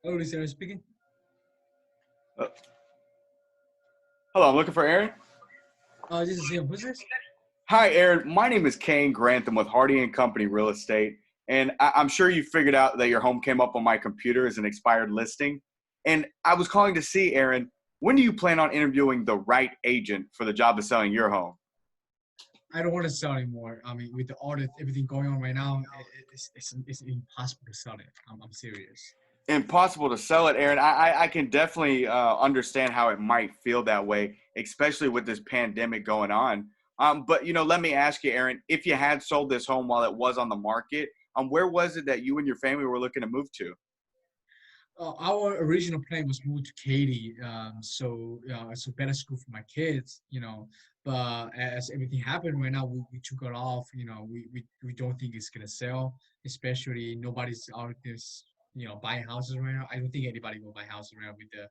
Oh, this is speaking. Uh, Hello, I'm looking for Aaron. This is him. Who's this? Hi, Aaron. My name is Cain Grantham with Hardee Company Real Estate, and I'm sure you figured out that your home came up on my computer as an expired listing. And I was calling to see, Aaron, when do you plan on interviewing the right agent for the job of selling your home? I don't want to sell anymore. I mean, with the audit, everything going on right now, it's impossible to sell it. I'm serious. Impossible to sell it, Aaron. I can definitely understand how it might feel that way, especially with this pandemic going on. But let me ask you, Aaron, if you had sold this home while it was on the market, where was it that you and your family were looking to move to? Our original plan was move to Katy, so it's a better school for my kids, But as everything happened right now, we took it off. We don't think it's gonna sell, especially nobody's out there, buying houses right now. I don't think anybody will buy houses right now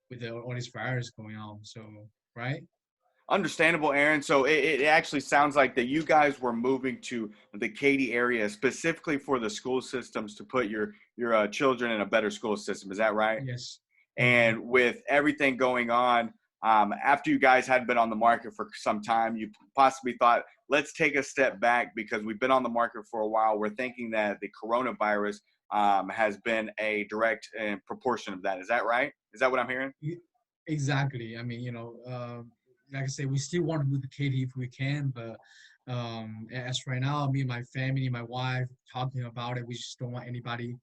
with all this virus going on. So, right? Understandable, Aaron. So it actually sounds like that you guys were moving to the Katy area specifically for the school systems to put your children in a better school system. Is that right? Yes. Hmm. And with everything going on, after you guys had been on the market for some time, you possibly thought, let's take a step back because we've been on the market for a while. We're thinking that the coronavirus has been a direct proportion of that. Is that right? Is that what I'm hearing? Exactly. I mean, like I said, we still want to move to Katy if we can, but as right now, me and my family, my wife, talking about it, we just don't want anybody,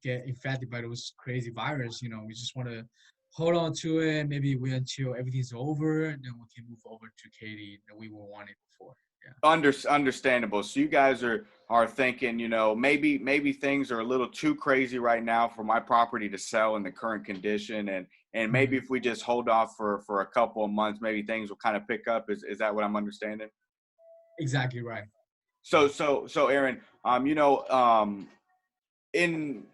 get infected by those crazy virus. We just want to hold on to it. Maybe wait until everything's over, and then we can move over to Katy that we were wanting before. Yeah. Understandable. So you guys are thinking, maybe things are a little too crazy right now for my property to sell in the current condition, and maybe Mhm. if we just hold off for a couple of months, maybe things will kind of pick up. Is that what I'm understanding? Exactly right. So Aaron, in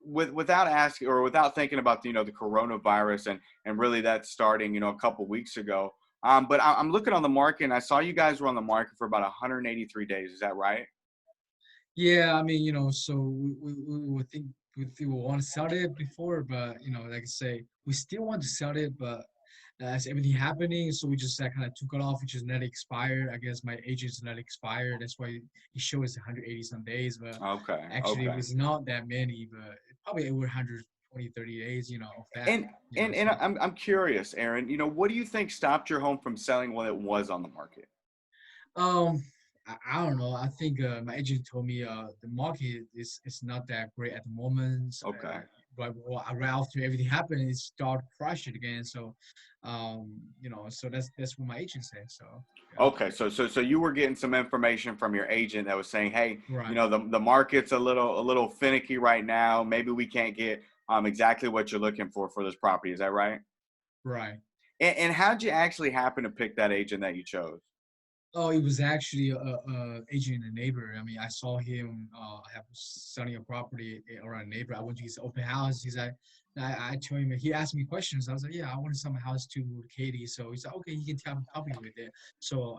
without asking or without thinking about the coronavirus and really that starting a couple weeks ago. But I'm looking on the market and I saw you guys were on the market for about 183 days. Is that right? Yeah, I mean, so we would think we want to sell it before, but like I say, we still want to sell it, but as everything happening, so we just kind of took it off, which is not expired. I guess my agent's not expired. That's why it shows 180 some days, but Okay, actually it okay. was not that many, but probably over 120, 30 days, of that. And and So I'm curious, Aaron. What do you think stopped your home from selling when it was on the market? Um, I don't know. I think my agent told me the market is not that great at the moment. Okay. But right after everything happened, it started crashing again. So, so that's what my agent said. So yeah, Okay, so you were getting some information from your agent that was saying, hey, right, the market's a little finicky right now. Maybe we can't get exactly what you're looking for this property. Is that right? right. And how'd you actually happen to pick that agent that you chose? Oh, it was actually a agent and a neighbor. I mean, I saw him have selling a property around a neighbor. I went to his open house. I told him, he asked me questions. I was like, yeah, I want to sell my house to Katie. So he's like, okay, he can help me with it. So,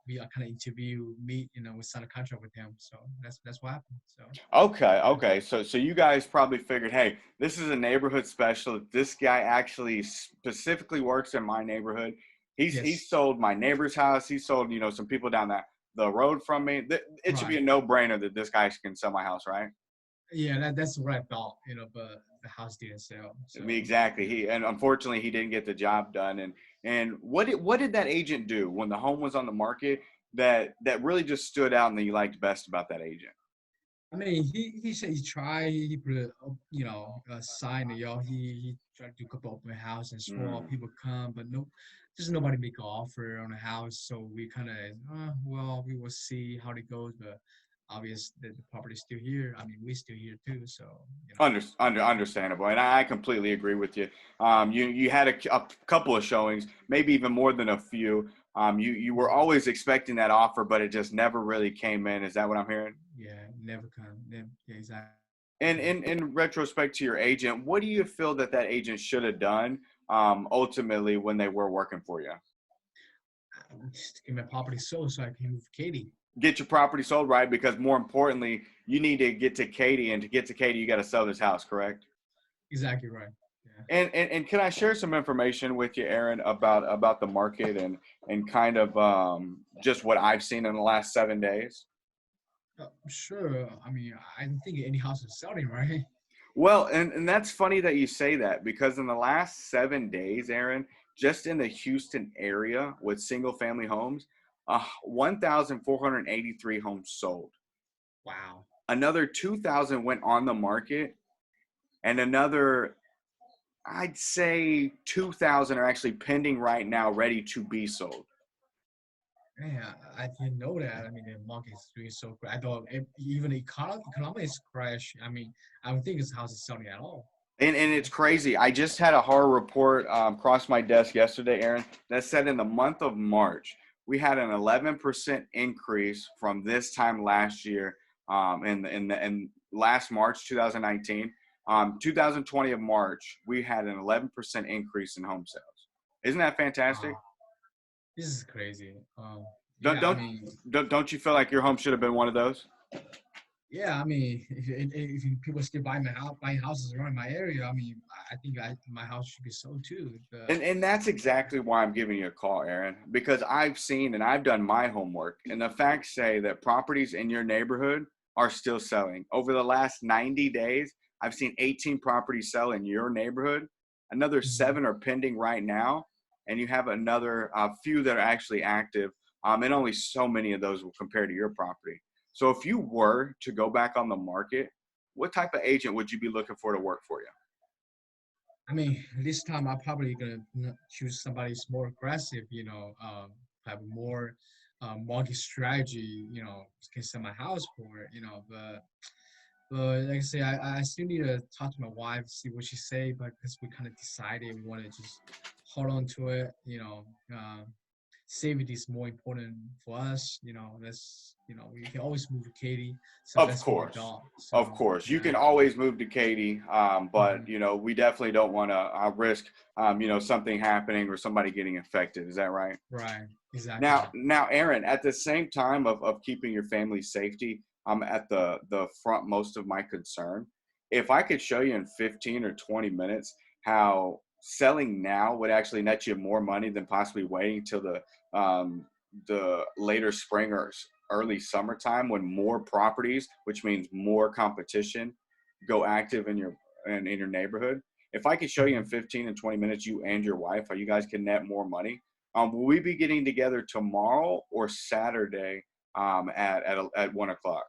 we kind of interview, meet, we sign a contract with him. So that's what happened. So, Okay, yeah. okay. So you guys probably figured, hey, this is a neighborhood specialist. This guy actually specifically works in my neighborhood. He's Yes, sold my neighbor's house. He sold, some people down the road from me. It should be a right. no-brainer that this guy can sell my house, right? Yeah, that's what I thought, but the house didn't sell. I mean, So, exactly. yeah. And unfortunately he didn't get the job done. And what did that agent do when the home was on the market that really just stood out and that you liked best about that agent? I mean, he said he tried. He put a sign. He tried to do a couple open house and swore Mm. people come, but no, just nobody make an offer on a house. So we kind of, well, we will see how it goes. But obvious that the property's still here. I mean, we're still here too. So Understandable, and I completely agree with you. You had a couple of showings, maybe even more than a few. You were always expecting that offer, but it just never really came in. Is that what I'm hearing? yeah, never come. Never, yeah, exactly. And in retrospect to your agent, what do you feel that agent should have done ultimately when they were working for you? Just get my property sold so I can move Katie. Get your property sold, right? Because more importantly, you need to get to Katie, and to get to Katie, you got to sell this house, correct? exactly right. Yeah. And can I share some information with you, Aaron, about the market and kind of just what I've seen in the last 7 days? Sure. I mean, I don't think any house is selling, right? Well, and that's funny that you say that because in the last 7 days, Aaron, just in the Houston area with single family homes, 1,483 homes sold. Wow. Another 2,000 went on the market, and another, I'd say 2,000 are actually pending right now, ready to be sold. Man, I didn't know that. I mean, the market is doing so great. I thought even the economics crash. I mean, I don't think this house is selling at all. And it's crazy. I just had a horror report cross my desk yesterday, Aaron, that said in the month of March, we had an 11% increase from this time last year in last March 2019. 2020 of March, we had an 11% increase in home sales. Isn't that fantastic? Wow, this is crazy. Don't Yeah, I don't mean, don't you feel like your home should have been one of those? yeah, I mean, if people still buying houses around my area, I mean, I think my house should be sold too. But And that's exactly why I'm giving you a call, Aaron, because I've seen and I've done my homework, and the facts say that properties in your neighborhood are still selling. Over the last 90 days, I've seen 18 properties sell in your neighborhood. Another mhm. seven are pending right now, and you have another few that are actually active. And only so many of those will compare to your property. So if you were to go back on the market, what type of agent would you be looking for to work for you? I mean, this time I'm probably gonna choose somebody who's more aggressive. Have more market strategy. Can sell my house for. But like I say, I still need to talk to my wife, see what she say. But because we kind of decided we want to just hold on to it, safety is more important for us. We can always move to Katie, so Of that's what we course. thought. Of So course. You yeah, can always move to Katy, but, mhm, we definitely don't want to risk, something happening or somebody getting infected. Is that right? right, exactly. Now, Aaron, at the same time of keeping your family's safety, at the front most of my concern. If I could show you in 15 or 20 minutes how selling now would actually net you more money than possibly waiting till the later spring or early summertime when more properties, which means more competition, go active in your neighborhood. If I could show you in Mhm. 15 and 20 minutes, you and your wife, how you guys can net more money. Will we be getting together tomorrow or Saturday at 1 o'clock?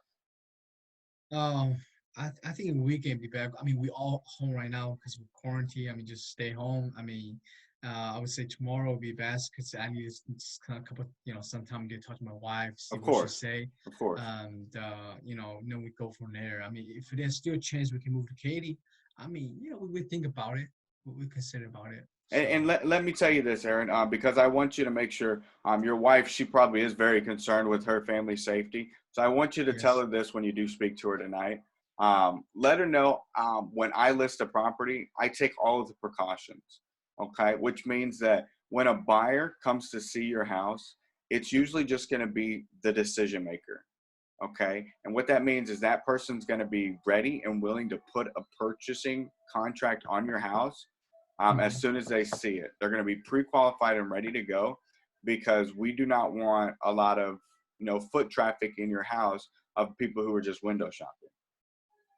Um, I think we can be back. I mean, we all home right now because we're quarantine. I mean, just stay home. I mean, I would say tomorrow will be best because I need to just kind of couple, some time to talk to my wife, see Of what she course, say, of course. and then we go from there. I mean, if there's still a chance we can move to Katy, I mean, we think about it, we consider about it. And So let me tell you this, Aaron, because I want you to make sure your wife, she probably is very concerned with her family safety. So I want you to tell yes. her this when you do speak to her tonight. Let her know when I list a property, I take all of the precautions, okay? Which means that when a buyer comes to see your house, it's usually just going to be the decision maker. Okay. And what that means is that person's going to be ready and willing to put a purchasing contract on your house as Mhm. soon as they see it. They're going to be pre-qualified and ready to go because we do not want a lot of foot traffic in your house of people who are just window shopping.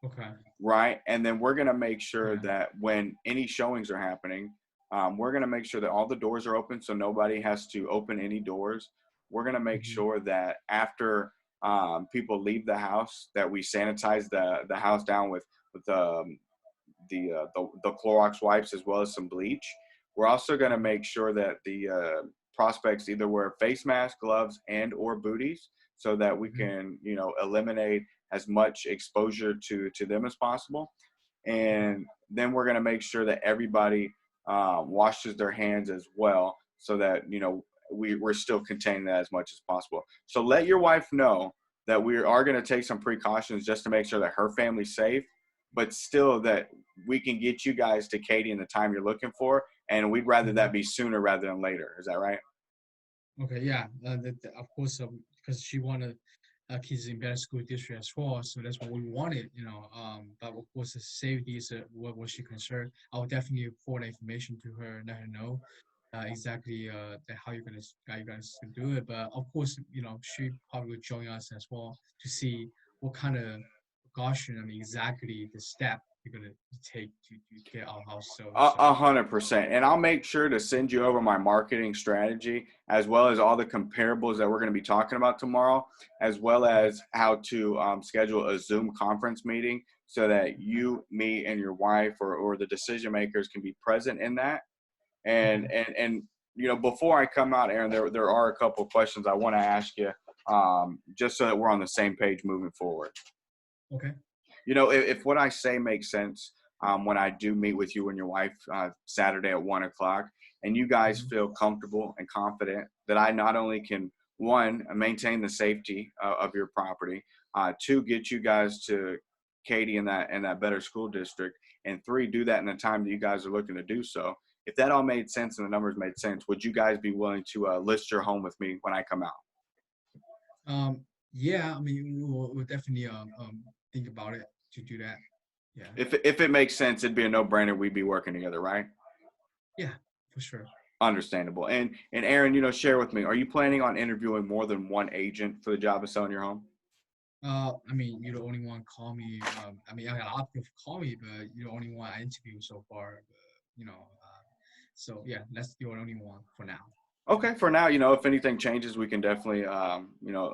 Okay. Right. And then we're going to make sure Yeah. that when any showings are happening, we're going to make sure that all the doors are open so nobody has to open any doors. We're going to make Mhm. sure that after people leave the house, that we sanitize the house down with the Clorox wipes as well as some bleach. We're also going to Mhm. make sure that the prospects either wear face masks, gloves, and or booties so that we Mhm. can eliminate as much exposure to them as possible. Okay. And then we're going to make sure that everybody washes their hands as well so that we're still containing that as much as possible. So let your wife know that we are going to take some precautions just to make sure that her family's safe, but still that we can get you guys to Katie in the time you're looking for, and we'd rather Mhm. that be sooner rather than later. Is that right? Okay, yeah, of course, because she wanted. kids in better school district as well. So that's what we wanted, but of course the safety is what she concerned. I will definitely forward the information to her, let her know exactly how you guys can do it. But of course, she probably will join us as well to see what kind of precaution, exactly the step you're gonna take to get our house sold. So 100%. And I'll make sure to send you over my marketing strategy as well as all the comparables that we're going to be talking about tomorrow, as well as how to schedule a Zoom conference meeting so that you, me, and your wife or the decision makers can be present in that. okay, And before I come out, Aaron, there are a couple of questions I want to ask you, just so that we're on the same page moving forward. okay, If what I say makes sense, when I do meet with you and your wife Saturday at 1 o'clock, and you guys mhm, feel comfortable and confident that I not only can, one, maintain the safety of your property, two, get you guys to Katie in that better school district, and three, do that in the time that you guys are looking to do so. If that all made sense and the numbers made sense, would you guys be willing to list your home with me when I come out? um, yeah, we'll definitely think about it to do that. Yeah, If it makes sense, it'd be a no-brainer. We'd be working together, right? yeah, for sure. Understandable. And Aaron, share with me, are you planning on interviewing more than one agent for the job of selling your home? You're the only one call me. I got a lot of people call me, but you're the only one I interviewed so far. So yeah, that's the only one for now. Okay, for now, if anything changes, we can definitely,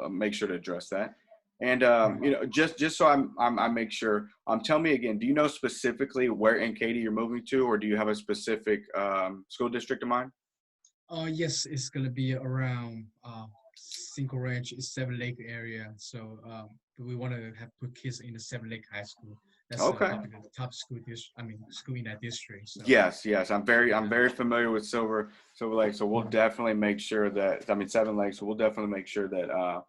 make sure to address that. And Right. just so I make sure, tell me again, do you know specifically where in Katy you're moving to, or do you have a specific school district in mind? Yes, it's gonna be around Cinco Ranch, it's Seven Lake area. So we want to have put kids in the Seven Lake High School. That's Okay. probably the top school school in that district. So Yes. I'm yeah. very familiar with Silver Lake, so we'll Mhm. definitely make sure that, I mean, Seven Lakes, so we'll definitely make sure that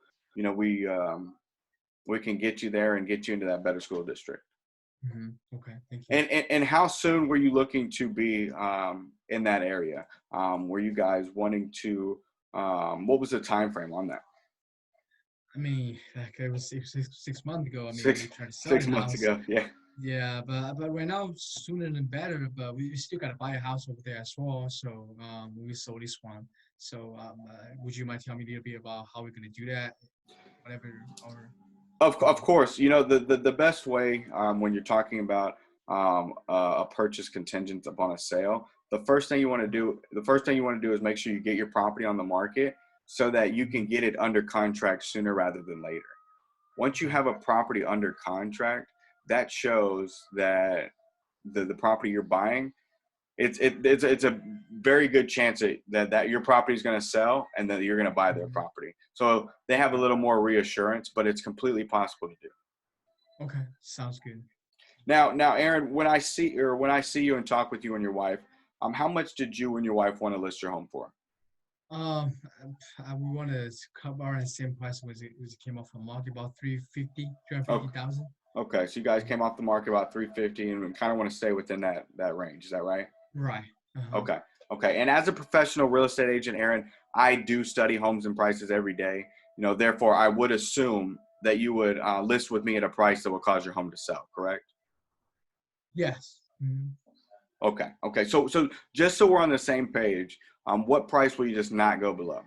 we can get you there and get you into that better school district. Okay, thank you. And how soon were you looking to be in that area? Were you guys wanting to? What was the time frame on that? Like it was 6 months ago. Six We tried to sell six the months house. ago. Yeah. Yeah, but right now sooner than better. But we still gotta buy a house over there as well. So we sold this one. So would you mind telling me a little bit about how we're gonna do that? Whatever or Of course, the best way when you're talking about a purchase contingent upon a sale, the first thing you want to do is make sure you get your property on the market so that you can Mhm. get it under contract sooner rather than later. Once you Okay. have a property under contract, that shows that the property you're buying, it's a very good chance that your property is going to sell and that you're going to buy their Mhm. property. So they have a Okay. little more reassurance, but it's completely possible to do. Okay. Sounds good. Now, Aaron, when I see you and talk with you and your wife, how much did you and your wife want to list your home for? Um, we want to cover the same price was it came off from market about 350, Okay, 350,000. okay. So you guys came off the market about 350, and kind of want to stay within that range. Is that right? Right. Uh-huh. Okay. Okay. And as a professional real estate agent, Aaron, I do study homes and prices every day. Therefore, I would assume that you would list with me at a price that will cause your home to sell. Correct? Yes. Okay. Okay. So just so we're on the same page, what price will you just not go below?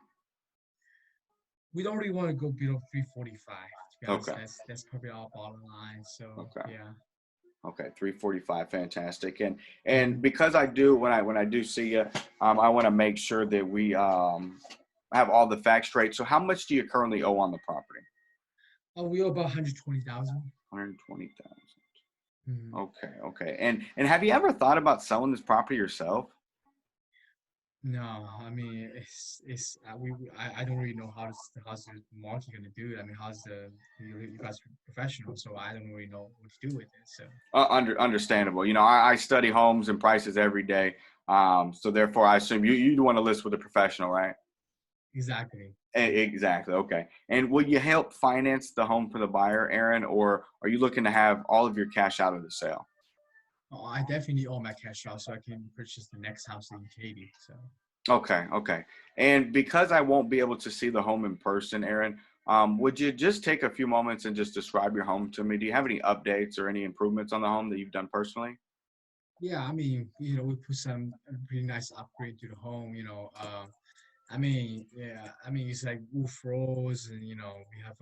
We don't really want to go below 345. To be honest, Okay. that's probably our bottom line. So Okay. yeah. Okay, 345, fantastic. And Mhm. because I do when I do see you, I want to make sure that we have all the facts straight. So how much do you currently owe on the property? We owe about 120,000. 120,000. Mhm. Okay, okay. And have you ever thought about selling this property yourself? No, I don't really know how's the market gonna do it. How's you guys are professional, so I don't really know what to do with it. So Understandable. I study homes and prices every day. So therefore, I assume you'd want to list with a professional, right? exactly. Exactly. Okay. And will you help finance the home for the buyer, Aaron, or are you looking to have all of your cash out of the sale? Oh, I definitely need all my cash out so I can purchase the next house in Katy. So Okay. Okay. And because I won't be able to see the home in person, Aaron, Would you just take a few moments and just describe your home to me? Do you have any updates or any improvements on the home that you've done personally? Yeah, I mean, we put some pretty nice upgrade to the home. I mean, yeah, I mean, it's like wood floors, and we have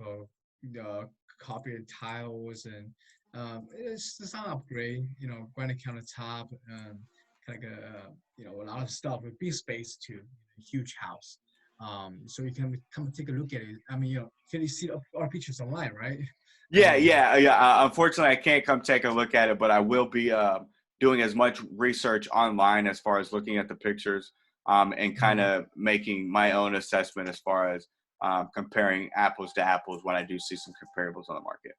carpet tiles, and it's an upgrade. Granite countertop, kind of a lot of stuff. A big space too, huge house. So you can come and take a look at it. I mean, can you see our pictures online, right? I Yeah, mean, yeah, yeah. Unfortunately, I can't come take a look at it, but I will be doing as much research online as far as looking at the pictures and kind mhm. of making my own assessment as far as comparing apples to apples when I do see some comparables on the market.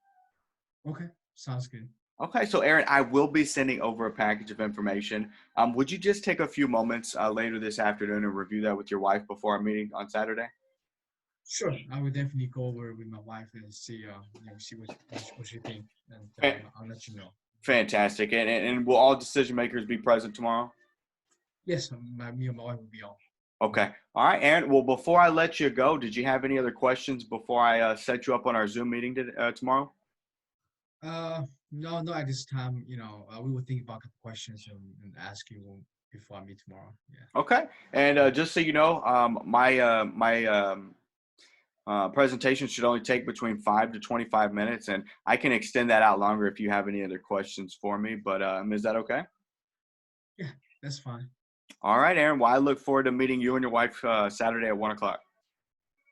Okay, sounds good. Okay, so Aaron, I will be sending over a package of information. Would you just take a few moments later this afternoon and review that with your wife before our meeting on Saturday? Sure, I would definitely go over with my wife and see, see what she think, and Fa- I'll let you know. Fantastic. And will all decision makers be present tomorrow? Yes, me and my wife will be on. Okay. All right, Aaron. Well, before I let you go, did you have any other questions before I set you up on our Zoom meeting tomorrow? No, at this time. We will think about a couple questions and ask you before I meet tomorrow. Yeah. Okay. And just so you know, my presentation should only take between 5 to 25 minutes, and I can extend that out longer if you have any other questions for me. But is that okay? Yeah, that's fine. All right, Aaron. Well, I look forward to meeting you and your wife Saturday at 1 o'clock.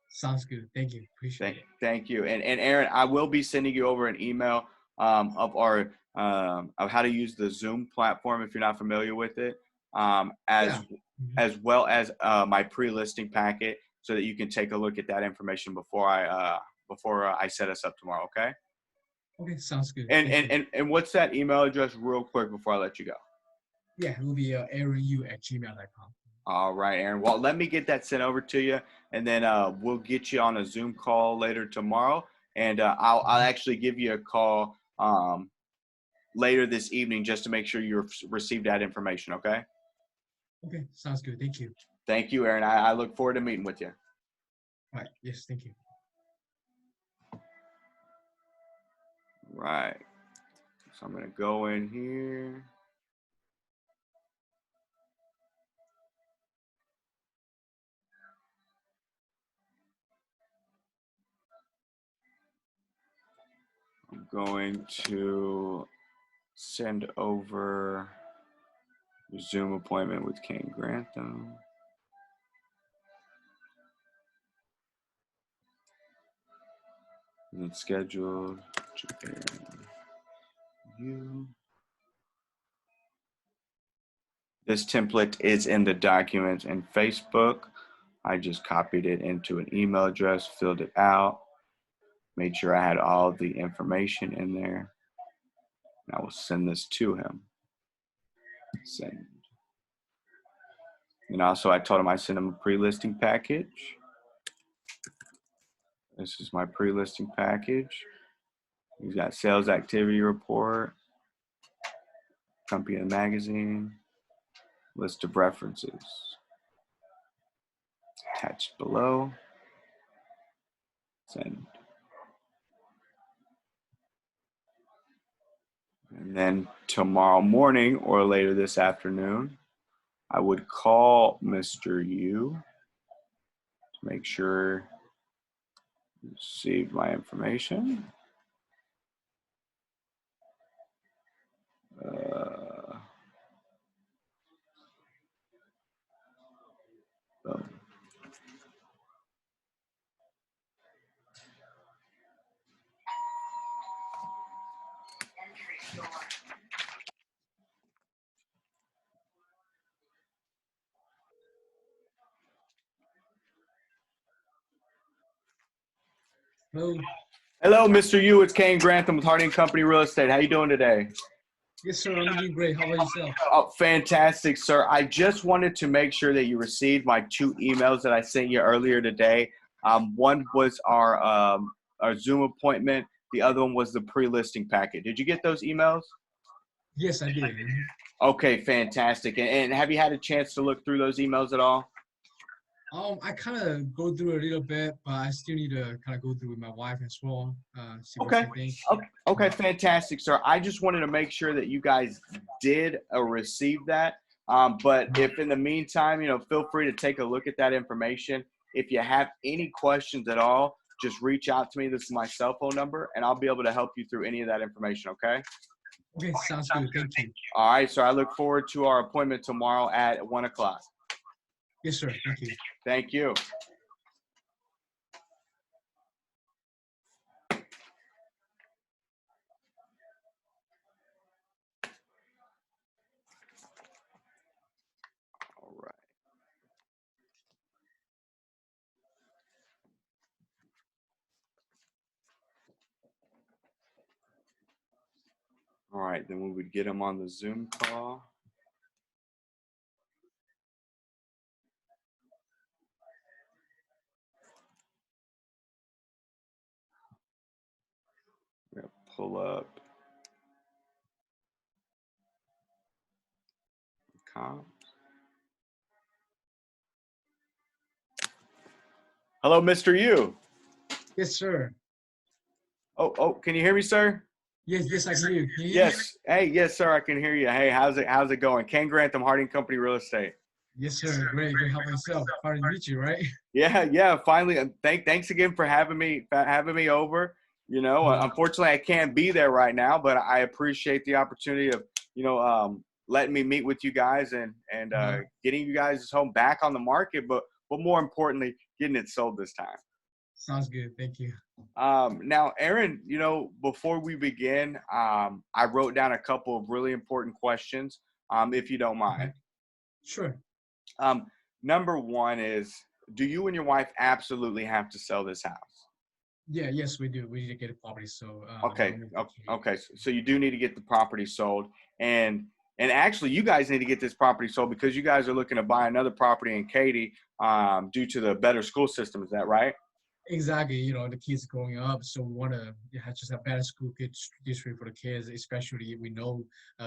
Sounds good. Thank you. Appreciate it. Thank you. And Aaron, I will be sending you over an email of our of how to use the Zoom platform if you're not familiar with it, Yeah. Mhm. as well as my pre-listing packet, so that you can take a look at that information before I set us up tomorrow. Okay. Okay, sounds good. And Thank and you. and and what's that email address, real quick, before I let you go? Yeah, it will be aaron@gmail.com. All right, Aaron. Well, let me get that sent over to you, and then we'll get you on a Zoom call later tomorrow. And I'll Mhm. actually give you a call later this evening just to make sure you've received that information. Okay. Okay, sounds good. Thank you. Thank you, Aaron. I look forward to meeting with you. All right. Yes, thank you. Right. So I'm gonna go in here. I'm going to send over your Zoom appointment with Cain Grantham. Is it scheduled? You. This template is in the documents in Facebook. I just copied it into an email address, filled it out, made sure I had all the information in there. And I will send this to him. Send. And also I told him I sent him a pre-listing package. This is my pre-listing package. He's got sales activity report, company and magazine, list of references. Attached below. Send. And then tomorrow morning or later this afternoon, I would call Mr. Yu to make sure you received my information. Boom. Hello. Hello, Mr. Yu. It's Cain Grantham with Hardee Company Real Estate. How you doing today? Yes, sir. I'm doing great. How about yourself? Oh, fantastic, sir. I just wanted to make sure that you received my 2 emails that I sent you earlier today. One was our Zoom appointment. The other one was the pre-listing packet. Did you get those emails? Yes, I did. Mhm. Okay, fantastic. And have you had a chance to look through those emails at all? I kind of go through it a little bit, but I still need to kind of go through with my wife as well. See what Okay. she thinks. Okay, fantastic, sir. I just wanted to make sure that you guys did receive that. But if in the meantime, feel free to take a look at that information. If you have any questions at all, just reach out to me. This is my cell phone number, and I'll be able to help you through any of that information, okay? Okay, sounds good. Thank you. All right, so I look forward to our appointment tomorrow at 1 o'clock. Yes, sir. Thank you. Thank you. All right. All right, then we would get him on the Zoom call. We're going to pull up the comp. Hello, Mr. Yu. Yes, sir. Oh, can you hear me, sir? Yes, I can hear you. Can you hear me? Yes. Hey, yes, sir, I can hear you. Hey, how's it going? Cain, Grantham, Hardee Company Real Estate. Yes, sir. Great. How about yourself? Hard to meet you, right? Yeah, finally. Thanks again for having me over. Unfortunately, I can't be there right now, but I appreciate the opportunity of, letting me meet with you guys and getting you guys' home back on the market, but more importantly, getting it sold this time. Sounds good. Thank you. Now, Aaron, before we begin, I wrote down a couple of really important questions, if you don't mind. Okay. Sure. Number one is, do you and your wife absolutely have to sell this house? Yes, we do. We need to get a property, so Okay. So you do need to get the property sold, and actually, you guys need to get this property sold because you guys are looking to buy another property in Katy, due to the better school system. Is that right? Exactly. The kids growing up, so we want to have just a better school district for the kids, especially we know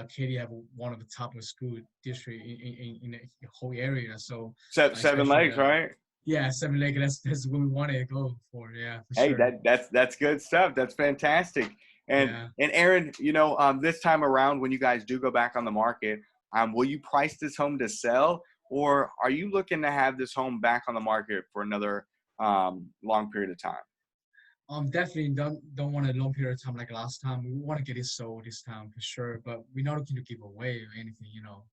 Katy have one of the top of school district in the whole area. So Seven Lakes, right? Yeah, 7 Lake. That's what we want to go for. Yeah, for Hey, sure. that's good stuff. That's fantastic. And Yeah. Aaron, this time around when you guys do go back on the market, will you price this home to sell, or are you looking to have this home back on the market for another long period of time? Definitely don't want a long period of time like last time. We want to get it sold this time for sure, but we're not looking to give away or anything.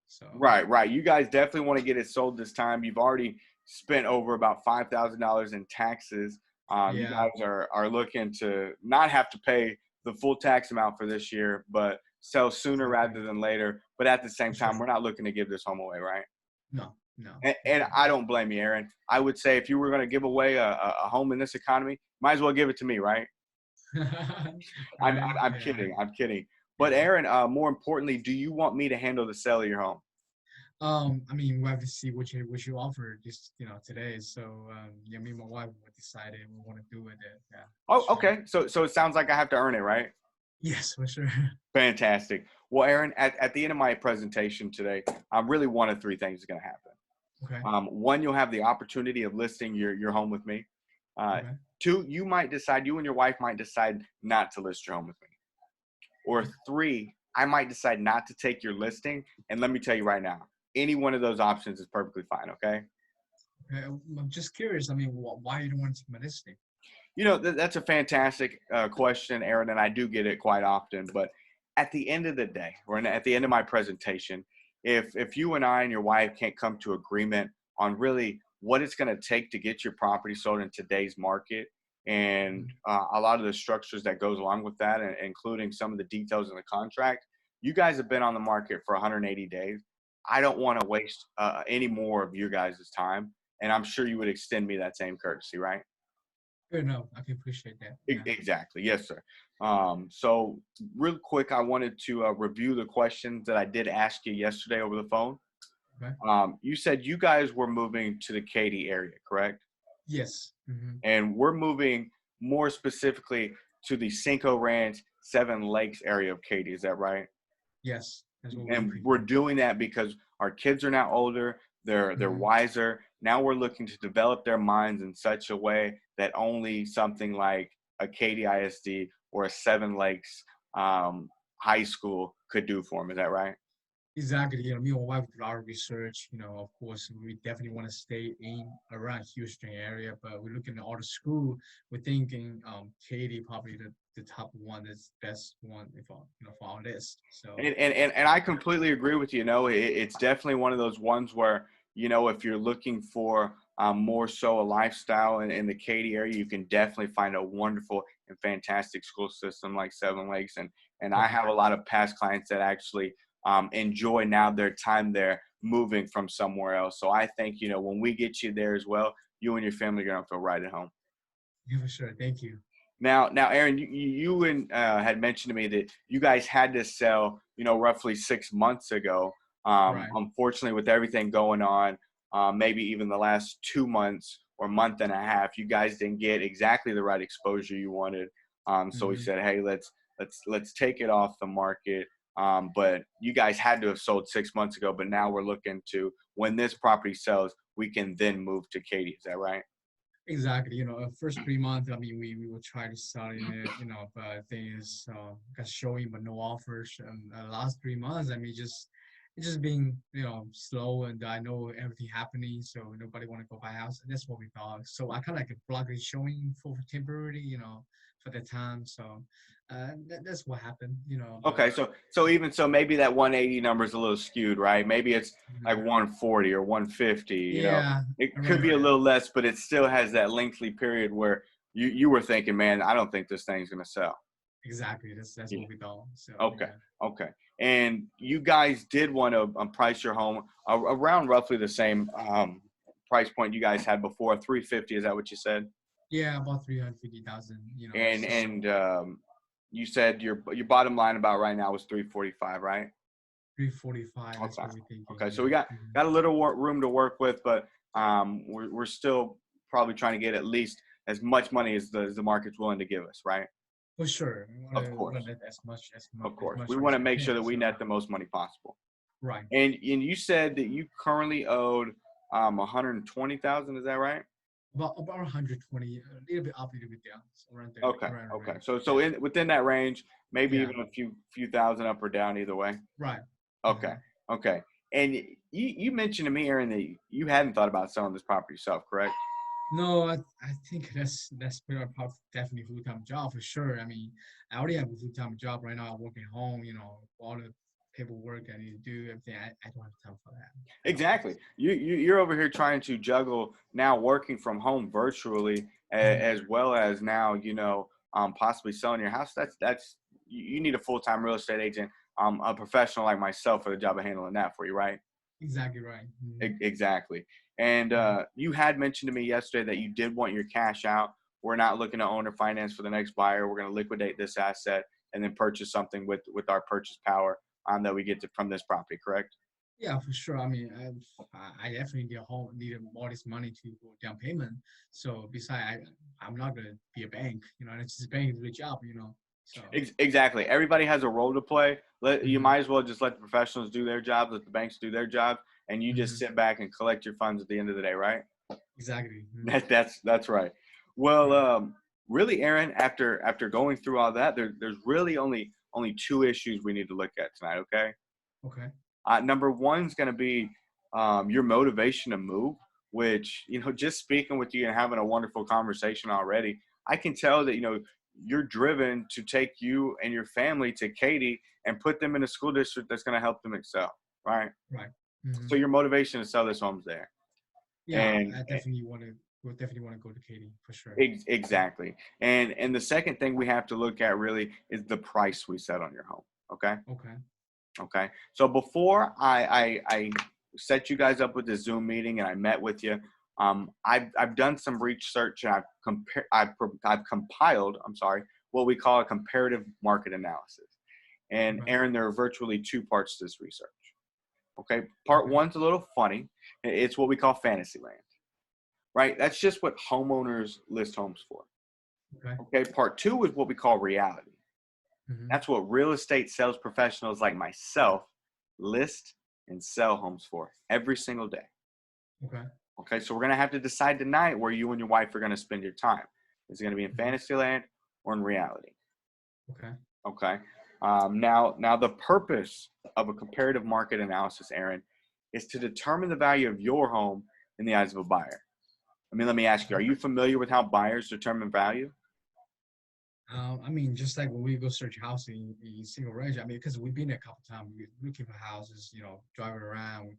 So Right. You guys definitely want to get it sold this time. You've already spent over about $5,000 in taxes. You yeah, guys are looking to not have to pay the full tax amount for this year, but sell sooner exactly. rather than later. But at the same For time, sure. we're not looking to give this home away, right? No, for And sure. I don't blame you, Aaron. I would say if you were going to give away a home in this economy, might as well give it to me, right? I'm, Right? I'm Yeah, kidding. I'm kidding. But yeah. Aaron, more importantly, do you want me to handle the sale of your home? I mean, we have to see what you offer just today. So yeah, me and my wife will decide we want to do with it. Yeah, for Oh, sure. okay. So it sounds like I have to earn it, right? Yes, for sure. Fantastic. Well, Aaron, at the end of my presentation today, really one of three things is going to happen. Okay. One, you'll have the opportunity of listing your home with me. Okay. Two, you and your wife might decide not to list your home with me. Or three, I might decide not to take your listing. And let me tell you right now, any one of those options is perfectly fine, okay? Okay. I'm just curious. I mean, why you don't want to take my listing? That's a fantastic question, Aaron, and I do get it quite often. But at the end of the day, or at the end of my presentation, if you and I and your wife can't come to agreement on really what it's going to take to get your property sold in today's market, and a lot of the structures that goes along with that, and including some of the details in the contract, you guys have been on the market for 180 days. I don't want to waste any more of your guys' time, and I'm sure you would extend me that same courtesy, right? Fair enough. I can appreciate that. Yeah. Exactly. Yes, sir. So real quick, I wanted to review the questions that I did ask you yesterday over the phone. Okay. You said you guys were moving to the Katy area, correct? Yes. Mm-hmm. And we're moving more specifically to the Cinco Ranch, Seven Lakes area of Katy. Is that right? Yes. That's what we're And looking we're for. doing that because our kids are now older. They're Mm-hmm. wiser. Now we're looking to develop their minds in such a way that only something like a Katy ISD or a Seven Lakes high school could do for them. Is that right? Exactly. Me and my wife did our research. Of course, we definitely want to stay in around Houston area, but we're looking at all the school. We're thinking Katy probably the top one is best one for our list. So And I completely agree with you. It's definitely one of those ones where, if you're looking for more so a lifestyle in the Katy area, you can definitely find a wonderful and fantastic school system like Seven Lakes. And I right. have a lot of past clients that actually enjoy now their time there moving from somewhere else. So I think, when we get you there as well, you and your family are going to feel right at home. Yeah, for sure. Thank you. Now, Aaron, had mentioned to me that you guys had to sell, roughly 6 months ago. Right. Unfortunately, with everything going on, maybe even the last 2 months or month and a half, you guys didn't get exactly the right exposure you wanted. So we Hmm. said, hey, let's take it off the market. But you guys had to have sold 6 months ago. But now we're looking to, when this property sells, we can then move to Katy. Is that right? Exactly. First 3 months, I mean, we will try to selling it, but the thing is, got showing but no offers. And last 3 months, I mean, it's just being, slow, and I know everything happening, so nobody want to go buy a house. And that's what we thought. So I kind of like block it showing for temporary, for the time. So that's what happened, Okay, but so even so, maybe that 180 number is a little skewed, right? Maybe it's like mhm. 140 or 150. Yeah, It could around be a there. little less, but it still has that lengthy period where you were thinking, man, I don't think this thing's gonna sell. Exactly. That's Yeah. what we thought. So Okay. yeah. Okay. And you guys did want to price your home around roughly the same price point you guys had before, 350. Is that what you said? Yeah, about 350,000, And so and you said your bottom line about right now was 345, right? 345, that's Okay. what we're thinking. Okay. So we Yeah. got a little room to work with, but we're still probably trying to get at least as much money as the market's willing to give us, right? For sure. We Of want course. to let as much Of as course. much We as want to we make sure can. that we So net the most money possible. right. And you said that you currently owed 120,000. Is that right? About 120, a little bit up, a little bit down. So around there, Okay. around the Okay. range. So Yeah. in within that range, maybe Yeah. even a few thousand up or down either way. Right. Okay. Hmm. Okay. And you mentioned to me, Aaron, that you hadn't thought about selling this property yourself, correct? No, I think that's pretty much definitely full-time job for sure. I mean, I already have a full-time job right now. I work at home, all the paperwork I need to do, everything. I don't have time for that at all. Exactly. You're over here trying to juggle now working from home virtually Mhm. as well as now, possibly selling your house. That's you need a full-time real estate agent, a professional like myself for the job of handling that for you, right? Exactly right. Exactly. And Mhm. you had mentioned to me yesterday that you did want your cash out. We're not looking to own or finance for the next buyer. We're going to liquidate this asset and then purchase something with our purchase power that we get from this property, correct? Yeah, for sure. I mean, I definitely need all this money to go down payment. So besides, I'm not gonna be a bank, and it's just bank is a job. So Exactly. Everybody has a role to play. You mhm, might as well just let the professionals do their jobs, let the banks do their jobs, and you just mhm, sit back and collect your funds at the end of the day, right? exactly. That's right. Well, Right. really, Aaron, after going through all that, there's really only two issues we need to look at tonight. Okay. Okay. Number one is going to be your motivation to move, which, just speaking with you and having a wonderful conversation already, I can tell that, you're driven to take you and your family to Katy and put them in a school district that's going to help them excel. Right. Right. Hmm. So your motivation to sell this home's there. Yeah, And I definitely want to. Would definitely want to go to Katie for sure. exactly. And the second thing we have to look at really is the price we set on your home. Okay. Okay. Okay. So before I set you guys up with the Zoom meeting and I met with you, I've done some research and I've compiled, I'm sorry, what we call a comparative market analysis. And Right. Aaron, there are virtually two parts to this research. Okay. Part Okay. one's a little funny. It's what we call fantasy land, right? That's just what homeowners list homes for. Okay. Okay. Part two is what we call reality. Hmm. That's what real estate sales professionals like myself list and sell homes for every single day. Okay. Okay, so we're going to have to decide tonight where you and your wife are going to spend your time. Is it going to be in Mhm. fantasy land or in reality? Okay. Okay. Now the purpose of a comparative market analysis, Aaron, is to determine the value of your home in the eyes of a buyer. I mean, let me ask you, are you familiar with how buyers determine value? I mean, just like when we go search house in single range, I mean, because we've been there a couple times, we're looking for houses, driving around,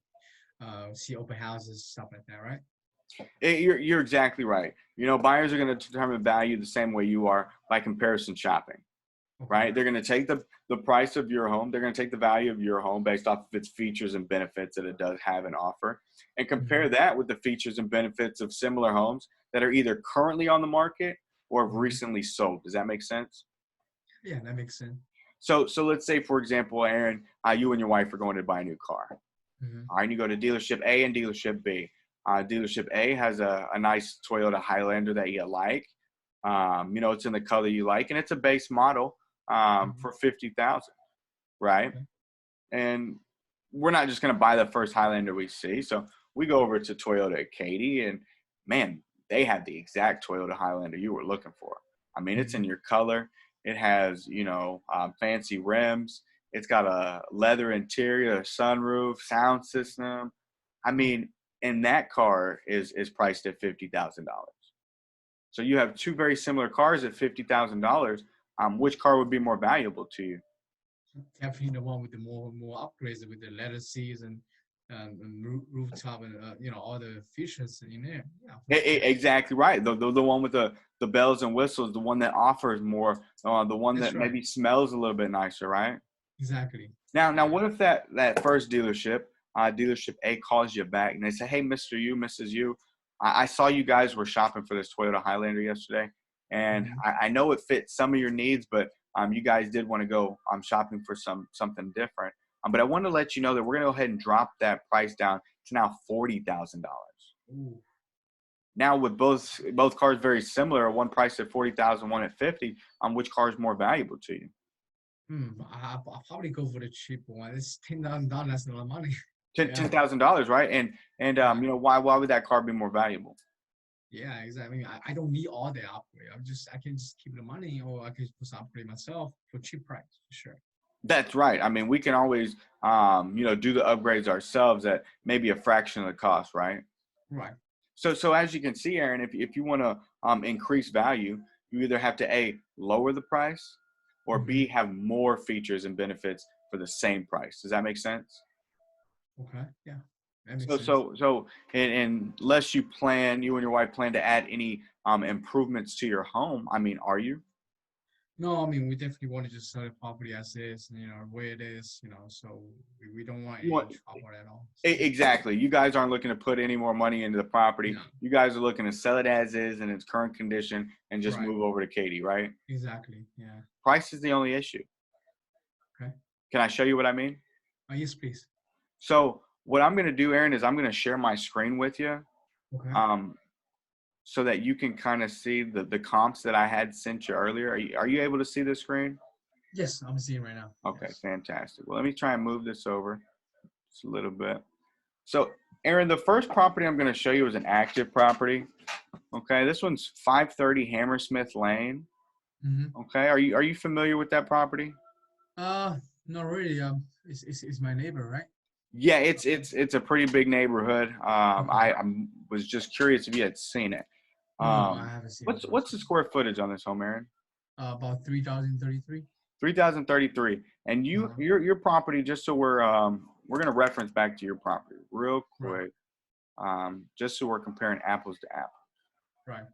see open houses, stuff like that, right? You're exactly right. You know, buyers are going to determine value the same way you are by comparison shopping, Okay. right? They're going to take the price of your home. They're going to take the value of your home based off of its features and benefits that it does have and offer, and compare Hmm. that with the features and benefits of similar homes that are either currently on the market or have Hmm. recently sold. Does that make sense? Yeah, that makes sense. So let's say, for example, Aaron, you and your wife are going to buy a new car. Hmm. All right, you go to dealership A and dealership B. Dealership A has a nice Toyota Highlander that you like. You know, it's in the color you like, and it's a base model Hmm. for 50,000, right? Okay. And we're not just going to buy the first Highlander we see. So we go over to Toyota at Katy, and man, they have the exact Toyota Highlander you were looking for. I mean, it's in Hmm. your color. It has, you know, fancy rims. It's got a leather interior, a sunroof, sound system. I mean, and that car is priced at $50,000. So you have two very similar cars at $50,000. Which car would be more valuable to you? Definitely the one with the more upgrades with the leather seats and rooftop and all the features in there. Yeah, for sure. Exactly right. The one with the bells and whistles, the one that offers more, the one That's that right. maybe smells a little bit nicer, right? Exactly. Now, Yeah. what if that first dealership, dealership A, calls you back and they say, "Hey, Mister You, Mrs. You, I saw you guys were shopping for this Toyota Highlander yesterday, and Hmm. I know it fits some of your needs, but you guys did want to go shopping for something different. But I want to let you know that we're gonna go ahead and drop that price down to now $40,000." Ooh. Now with both cars very similar, one priced at 40,000, one at 50, which car is more valuable to you? I'll probably go for the cheaper one. It's $10,000. That's a lot of money. Ten Yeah. ten thousand dollars, right? And Yeah. you know, why would that car be more valuable? Yeah, exactly. I don't need all the upgrade. I can just keep the money, or I can just upgrade myself for cheap price for sure. That's right. I mean, we can always you know, do the upgrades ourselves at maybe a fraction of the cost, right? Right. So as you can see, Aaron, if you want to increase value, you either have to A, lower the price, or B, Hmm. have more features and benefits for the same price. Does that make sense? Okay. Yeah, that makes So, sense. so, so, and unless you and your wife plan to add any improvements to your home, I mean, are you? No, I mean we definitely want to just sell the property as is, the way it is, so we don't want You any want trouble at all. So exactly. You guys aren't looking to put any more money into the property. no. You guys are looking to sell it as is in its current condition and just Right. move over to Katy, right? Exactly. Yeah. Price is the only issue. Okay. Can I show you what I mean? Yes, please. So, what I'm going to do, Aaron, is I'm going to share my screen with you, Okay. um, so that you can kind of see the comps that I had sent you earlier. Are you able to see the screen? Yes, I'm seeing right now. Okay, Yes. fantastic. Well, let me try and move this over just a little bit. So, Aaron, the first property I'm going to show you is an active property. Okay, this one's 530 Hammersmith Lane. Mm-hmm. Okay, are you familiar with that property? Uh, Not really. It's my neighbor, right? Yeah, it's a pretty big neighborhood. Okay. I was just curious if you had seen it. No, I haven't seen it What's the personally. square footage on this home, Aaron? About 3,033. 3,033. And Uh-huh. your property, just so we're gonna reference back to your property real Right. quick, just so we're comparing apples to apples. Right.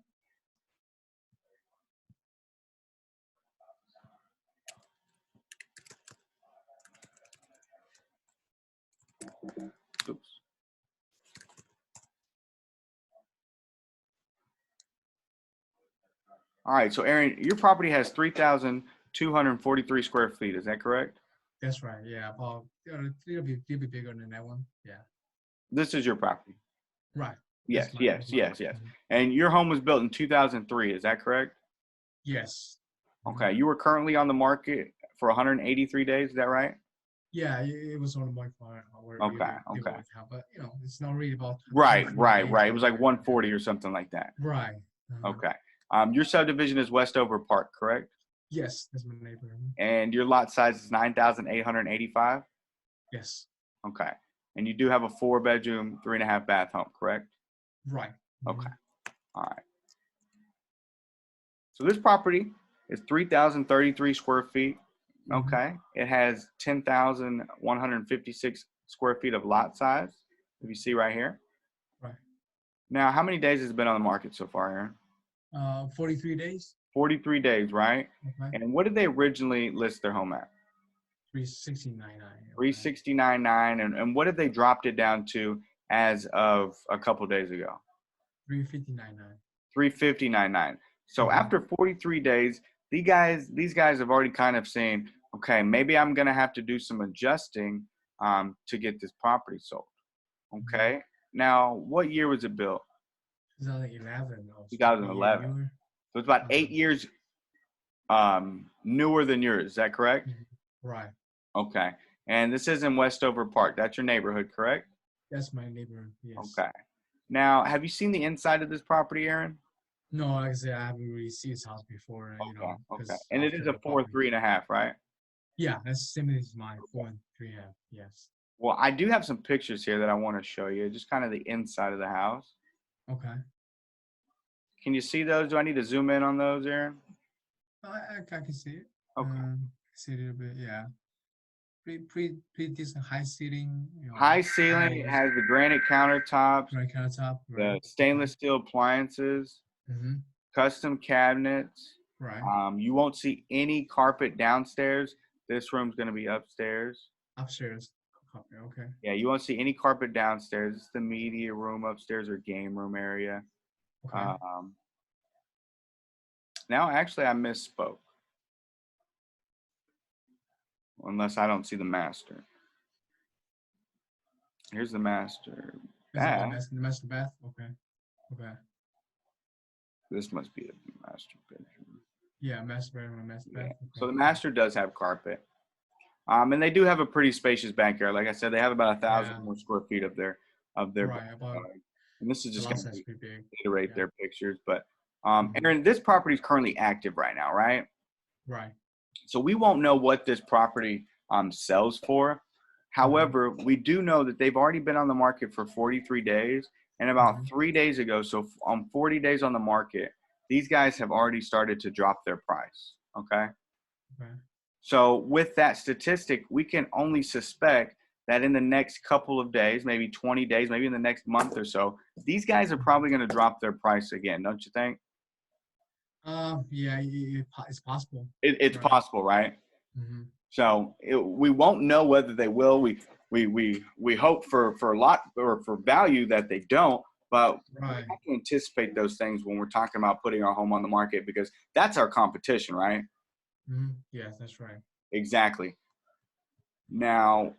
Oops. All right, so Aaron, your property has 3,243 square feet. Is that correct? That's right. Yeah. About little bit bigger than that one. Yeah. This is your property. Right. Yes, That's yes, my yes, one. yes. Mhm. And your home was built in 2003. Is that correct? Yes. Mhm. Okay. You were currently on the market for 183 days. Is that right? Yeah, it was on the market for where we Okay, were okay. dealing with how, but it's not really about Right, 120 right, days right. It or was like whatever. Yeah. 140 or something like that. Right. Okay. Your subdivision is Westover Park, correct? Yes, that's my neighborhood. And your lot size is 9,885. Yes. Okay. And you do have a 4-bedroom, 3.5 bath home, correct? Right. Okay. All right. So this property is 3,033 square feet. Mm-hmm. Okay. It has 10,156 square feet of lot size, if you see right here. Right. Now, how many days has it been on the market so far, Aaron? 43 days. 43 days, right? Okay. And what did they originally list their home at? 369.9. Okay. 369.9. And what have they dropped it down to as of a couple days ago? 359.9. 359.9. So Mm-hmm. after 43 days, these guys have already kind of seen, okay, maybe I'm gonna have to do some adjusting to get this property sold. Mm-hmm. Okay. Now, what year was it built? 2011. Also, a year 2011. newer. So it's about Uh-huh. 8 years newer than yours. Is that correct? Mhm. Right. Okay. And this is in Westover Park. That's your neighborhood, correct? That's my neighborhood. Yes. Okay. Now, have you seen the inside of this property, Aaron? No, like I said, I haven't really seen his house before, Okay. Okay. because And it is after a the four, property. 3.5, right? Yeah, that's similar to mine. Okay. 4 and 3 half. Yes. Well, I do have some pictures here that I want to show you, just kind of the inside of the house. Okay. Can you see those? Do I need to zoom in on those, Aaron? I can see it. Okay. See it a little bit. Yeah. Pretty decent high ceiling. High ceiling. It Doors, has the granite countertops, right countertop. Right. the Okay. stainless steel appliances, Mm-hmm. custom cabinets. Right. You won't see any carpet downstairs. This room's going to be upstairs. Upstairs. Okay. Yeah, you won't see any carpet downstairs. It's the media room upstairs or game room area. Okay. Um, Now, actually, I misspoke. Unless I don't see the master. Here's the master Is it bath. the master bath? Okay. Okay. This must be the master bedroom. Yeah, master bedroom and master Yeah. bath. So Okay. the master does have carpet. And they do have a pretty spacious backyard. Like I said, they have about 1,000 Yeah. more square feet of their Right. About backyard. And this is the just lot going to size pretty big. reiterate Yeah. their pictures. But Mm-hmm. Aaron, this property is currently active right now, right? Right. So we won't know what this property sells for. Mm-hmm. However, we do know that they've already been on the market for 43 days. And about Mm-hmm. 3 days ago, so on 40 days on the market, these guys have already started to drop their price. Okay. Okay. So with that statistic, we can only suspect that in the next couple of days, maybe 20 days, maybe in the next month or so, these guys are probably going to drop their price again. Don't you think? Yeah, it's possible. It's Right. possible, right? Mm-hmm. So we won't know whether they will. We hope for a lot or for value that they don't, but we Right. have to anticipate those things when we're talking about putting our home on the market because that's our competition, right? Mm-hmm. Yes, that's right. Exactly. Now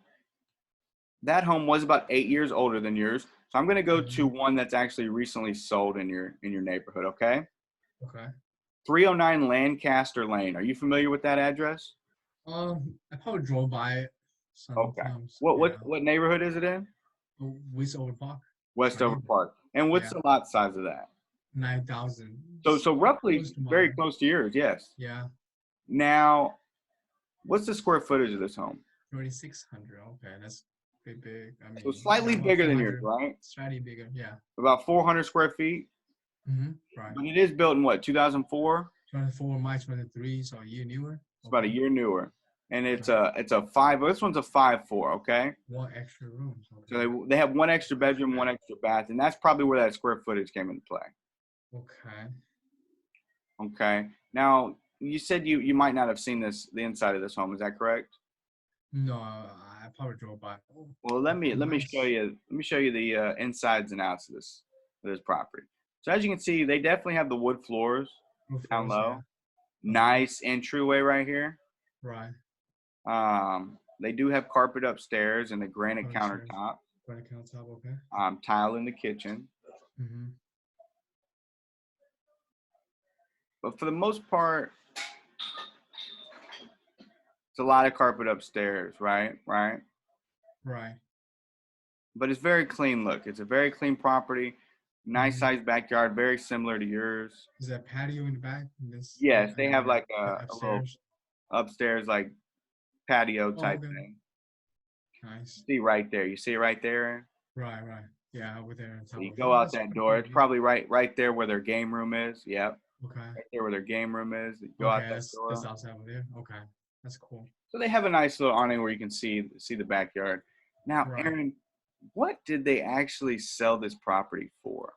that home was about 8 years older than yours, so I'm going to go to Mm-hmm. one that's actually recently sold in your neighborhood. Okay, Okay. 309 Lancaster Lane. Are you familiar with that address? I probably drove by it Okay. sometimes. What what Yeah. what neighborhood is it in? With Overpark. It's my Westover neighbor. Park. And what's Yeah. the lot size of that? 9,000. So roughly Close to very mine. close to yours, yes. Yeah. Now, what's the square footage of this home? 3,600. Okay, that's pretty big. I So mean, slightly about bigger than yours, 400. right? Slightly bigger. Yeah. About 400 square feet. Mm-hmm. Right. But it is built in what, 2004? 24 March 23, so a year newer. It's about a Okay. year newer. And it's Right. a five. Well, this one's a 5'4", okay? One extra rooms. So Okay. they have one extra bedroom, one Yeah. extra bath, and that's probably where that square footage came into play. Okay. Okay. Now you said you might not have seen the inside of this home. Is that correct? No, I probably drove by. Oh, Well, let me show nice. you the insides and outs of this property. So as you can see, they definitely have the wood floors Roof down floors. Yeah. low. Uh-huh. Nice entryway right here. Right. They do have carpet upstairs and the granite Upstairs. countertop. Right on top. Okay. Tile in the kitchen. Mm-hmm. But for the most part, It's a lot of carpet upstairs, right? Right. Right. But it's very clean look. It's a very clean property, nice Mm-hmm. sized backyard, very similar to yours. Is that patio in the back? In this Yes, they have like a little upstairs. upstairs like patio Oh, type okay. thing. Nice. See right there. You see it right there? Right, right. Yeah, over there on So top you of. go Oh, out that's that pretty door. good. It's Yeah. probably right there where their game room is. Yep. Okay. Right there where their game room is. You go out Okay, that that's door. outside over there. Okay, that's cool. So they have a nice little awning where you can see the backyard. Now, Right. Aaron, what did they actually sell this property for?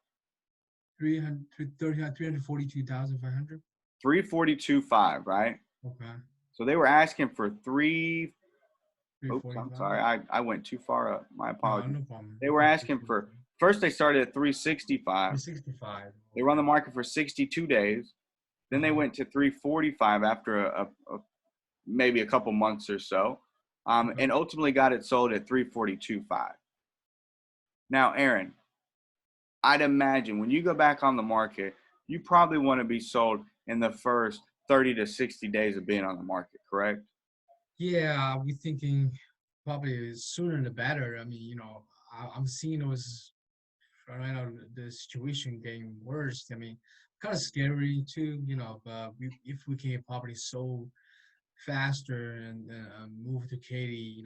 342,500. 342.5, right? Okay. So they were asking for three. Oops, I'm 345. sorry. I went too far up. My No, apologies. no problem. They were Okay, asking for 343. first they started at 365. 365. They were on Okay. the market for 62 days. Then they Uh-huh. went to 345 after maybe a couple months or so, Okay. and ultimately got it sold at 342.5. Now, Aaron, I'd imagine when you go back on the market, you probably want to be sold in the first 30 to 60 days of being on the market, correct? Yeah, we're thinking probably sooner the better. I mean, I'm seeing those right now the situation getting worse. I mean, kind of scary too, but if we can get property sold faster and move to Katy,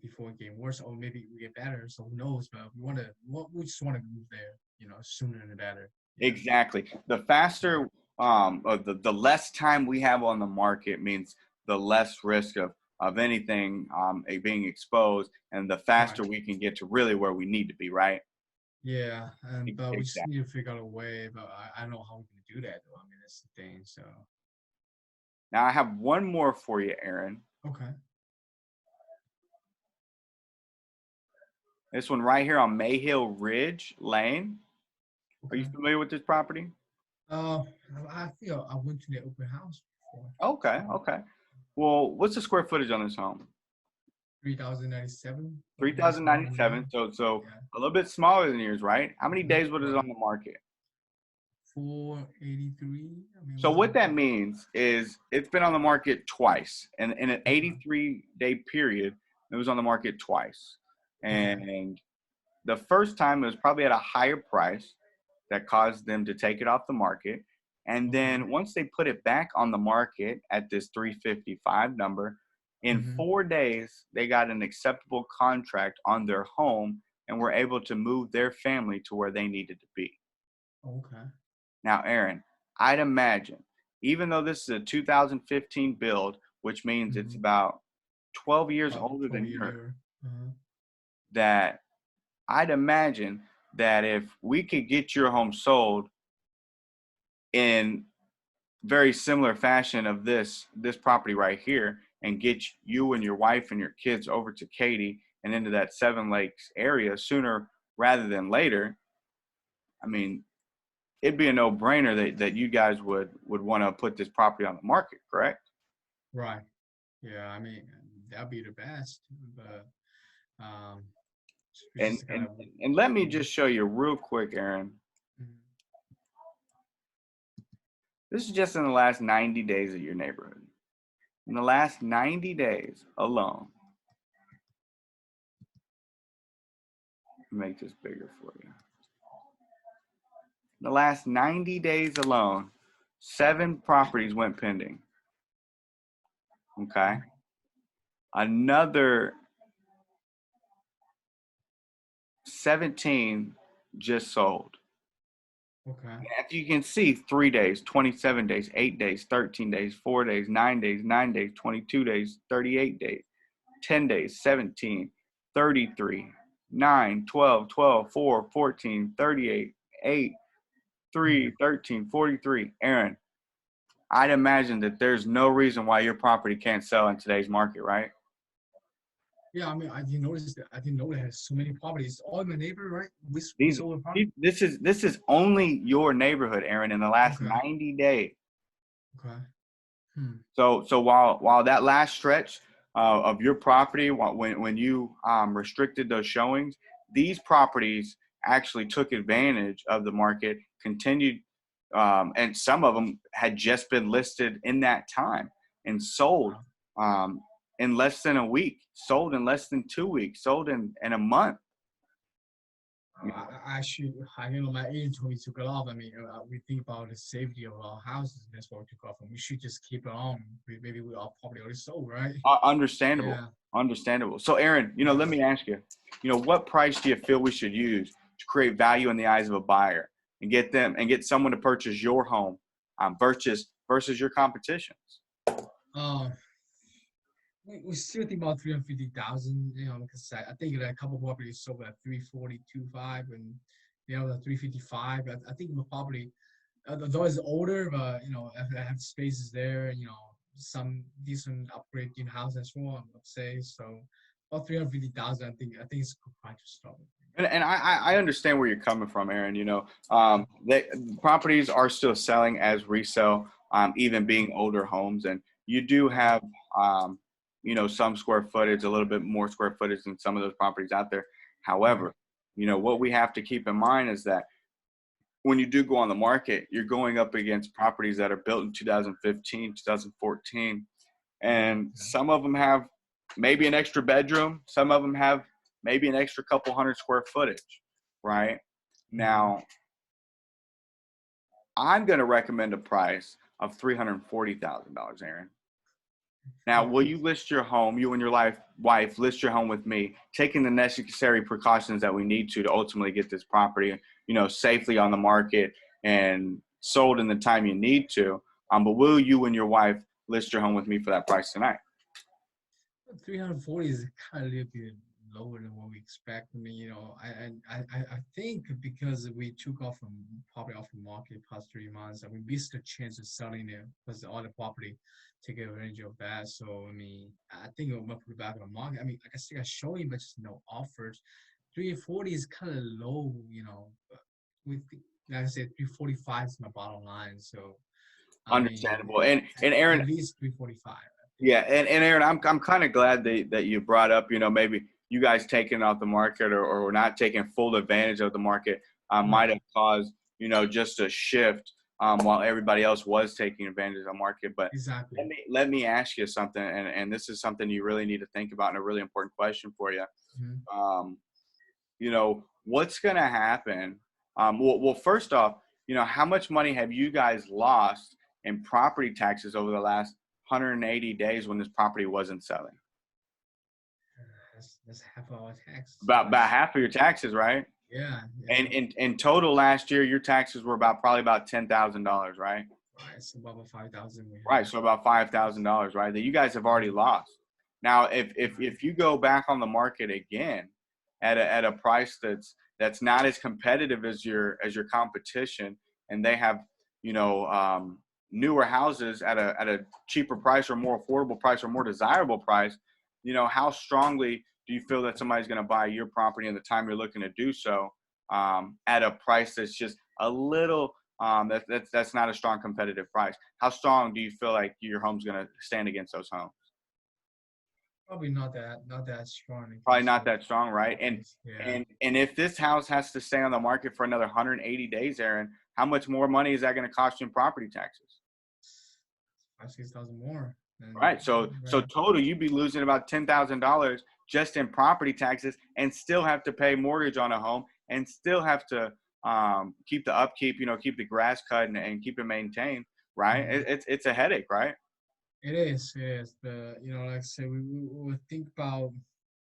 before it getting worse, or maybe we get better. So who knows? But we just want to move there, sooner the better. Yeah. Exactly. The faster, or the less time we have on the market means the less risk of anything being exposed, and the Right. faster we can get to really where we need to be, right? Yeah, and but we just Exactly. need to figure out a way. But I don't know how we can do that though. I mean, that's the thing. So Now I have one more for you, Aaron. okay. This one right here on Mayhill Ridge Lane. Are you Okay. familiar with this property? Uh, I feel I went to the open house before. Okay, okay. Well, what's the square footage on this home? 3,097. Probably a small one there. 3,097. So Yeah. a little bit smaller than yours, right? How many days was it on Right. the market? 483. I mean, So was what on that means is it's been on the market twice, and in an okay. 83-day period, it was on the market twice. Okay. And the first time it was probably at a higher price that caused them to take it off the market. And Okay. then once they put it back on the market at this 355 number, in Mm-hmm. 4 days, they got an acceptable contract on their home and were able to move their family to where they needed to be. Okay. Now, Aaron, I'd imagine, even though this is a 2015 build, which means it's Mm-hmm. about 12 years About older 12 than year yours, newer. Uh-huh. that I'd imagine that if we could get your home sold in very similar fashion of this property right here and get you and your wife and your kids over to Katy and into that Seven Lakes area sooner rather than later, I mean, it'd be a no-brainer that you guys would want to put this property on the market, correct? Right. Yeah. I mean, that'd be the best. But um, we And just and gotta. and let me Mhm. just show you real quick, Aaron. Mhm. This is just in the last 90 days of your neighborhood. In the last 90 days alone, make this bigger for you. In the last 90 days alone, 7 properties went pending. Okay. Another 17 just sold. Okay. As you can see, 3 days, 27 days, 8 days, 13 days, 4 days, 9 days, 9 days, 22 days, 38 days, 10 days, 17, 33, 9, 12, 12, 4, 14, 38, 8, Mhm. 3, 13, 43. Aaron, I'd imagine that there's no reason why your property can't sell in today's market, right? Yeah, I mean, I didn't notice that. I didn't know it had so many properties. All in my neighbor, right? We These sold a property. this is only your neighborhood, Aaron, in the last Okay. 90 days. Okay. Hmm. So while that last stretch of your property, when you restricted those showings, these properties actually took advantage of the market, continued, and some of them had just been listed in that time and sold Wow. in less than a week, sold in less than 2 weeks, sold in a month. My agent told me to get off. I mean, we think about the safety of our houses. That's what we took off, and we should just keep it on. Maybe we are probably already sold, right? Understandable. Yeah. Understandable. So Aaron, let me ask you, what price do you feel we should use to create value in the eyes of a buyer and get someone to purchase your home, versus your competitions? Um, we still think about 350,000. Because I think that a couple of properties sold at 340.25, and the other 355. I think we're probably, though it's older, but I have spaces there. Some decent upgrade in house as well, I would say. So about 350,000, I think it's a good price to start with. And I understand where you're coming from, Aaron. Properties are still selling as resale, even being older homes, and you do have some square footage, a little bit more square footage than some of those properties out there. However, what we have to keep in mind is that when you do go on the market, you're going up against properties that are built in 2015, 2014, and some of them have maybe an extra bedroom. Some of them have maybe an extra couple hundred square footage, right? Now, I'm going to recommend a price of $340,000, Aaron. Now, will you list your home, you and your wife list your home with me, taking the necessary precautions that we need to ultimately get this property, safely on the market and sold in the time you need to? But will you and your wife list your home with me for that price tonight? 340 is kind of a little bit lower than what we expect. I mean, I think because we took off from probably off the market past 3 months, and we missed the chance of selling it because all the property take advantage of that. So I mean, I think we'll put it back on the market. I mean, like I said, I show you, but just no offers. 340 is kind of low, but we think, like I said, 345 is my bottom line. So Understandable. And Aaron, at least 345. Yeah, and Aaron, I'm kind of glad that you brought up, maybe you guys taking off the market or not taking full advantage of the market might have caused, just a shift while everybody else was taking advantage of the market. But exactly. let me ask you something, and this is something you really need to think about, and a really important question for you. What's going to happen? Well, first off, how much money have you guys lost in property taxes over the last 180 days when this property wasn't selling? That's half of our taxes. About half of your taxes, right? Yeah. And in total last year, your taxes were probably about $10,000, right? Right. So about 5,000. Right. So about $5,000, right? That you guys have already lost. Now, if you go back on the market again at a price that's not as competitive as your competition, and they have newer houses at a cheaper price or more affordable price or more desirable price, how strongly do you feel that somebody's going to buy your property in the time you're looking to do so at a price that's just a little that's not a strong competitive price? How strong do you feel like your home's going to stand against those homes? Probably not that strong. Probably not that strong, right? And if this house has to stay on the market for another 180 days, Aaron, how much more money is that going to cost you in property taxes? 5,000-6,000 more. Right. So total, you'd be losing about $10,000 just in property taxes, and still have to pay mortgage on a home, and still have to keep the upkeep, keep the grass cut and keep it maintained. Right. It's a headache, right? It is. But like I said, we think about,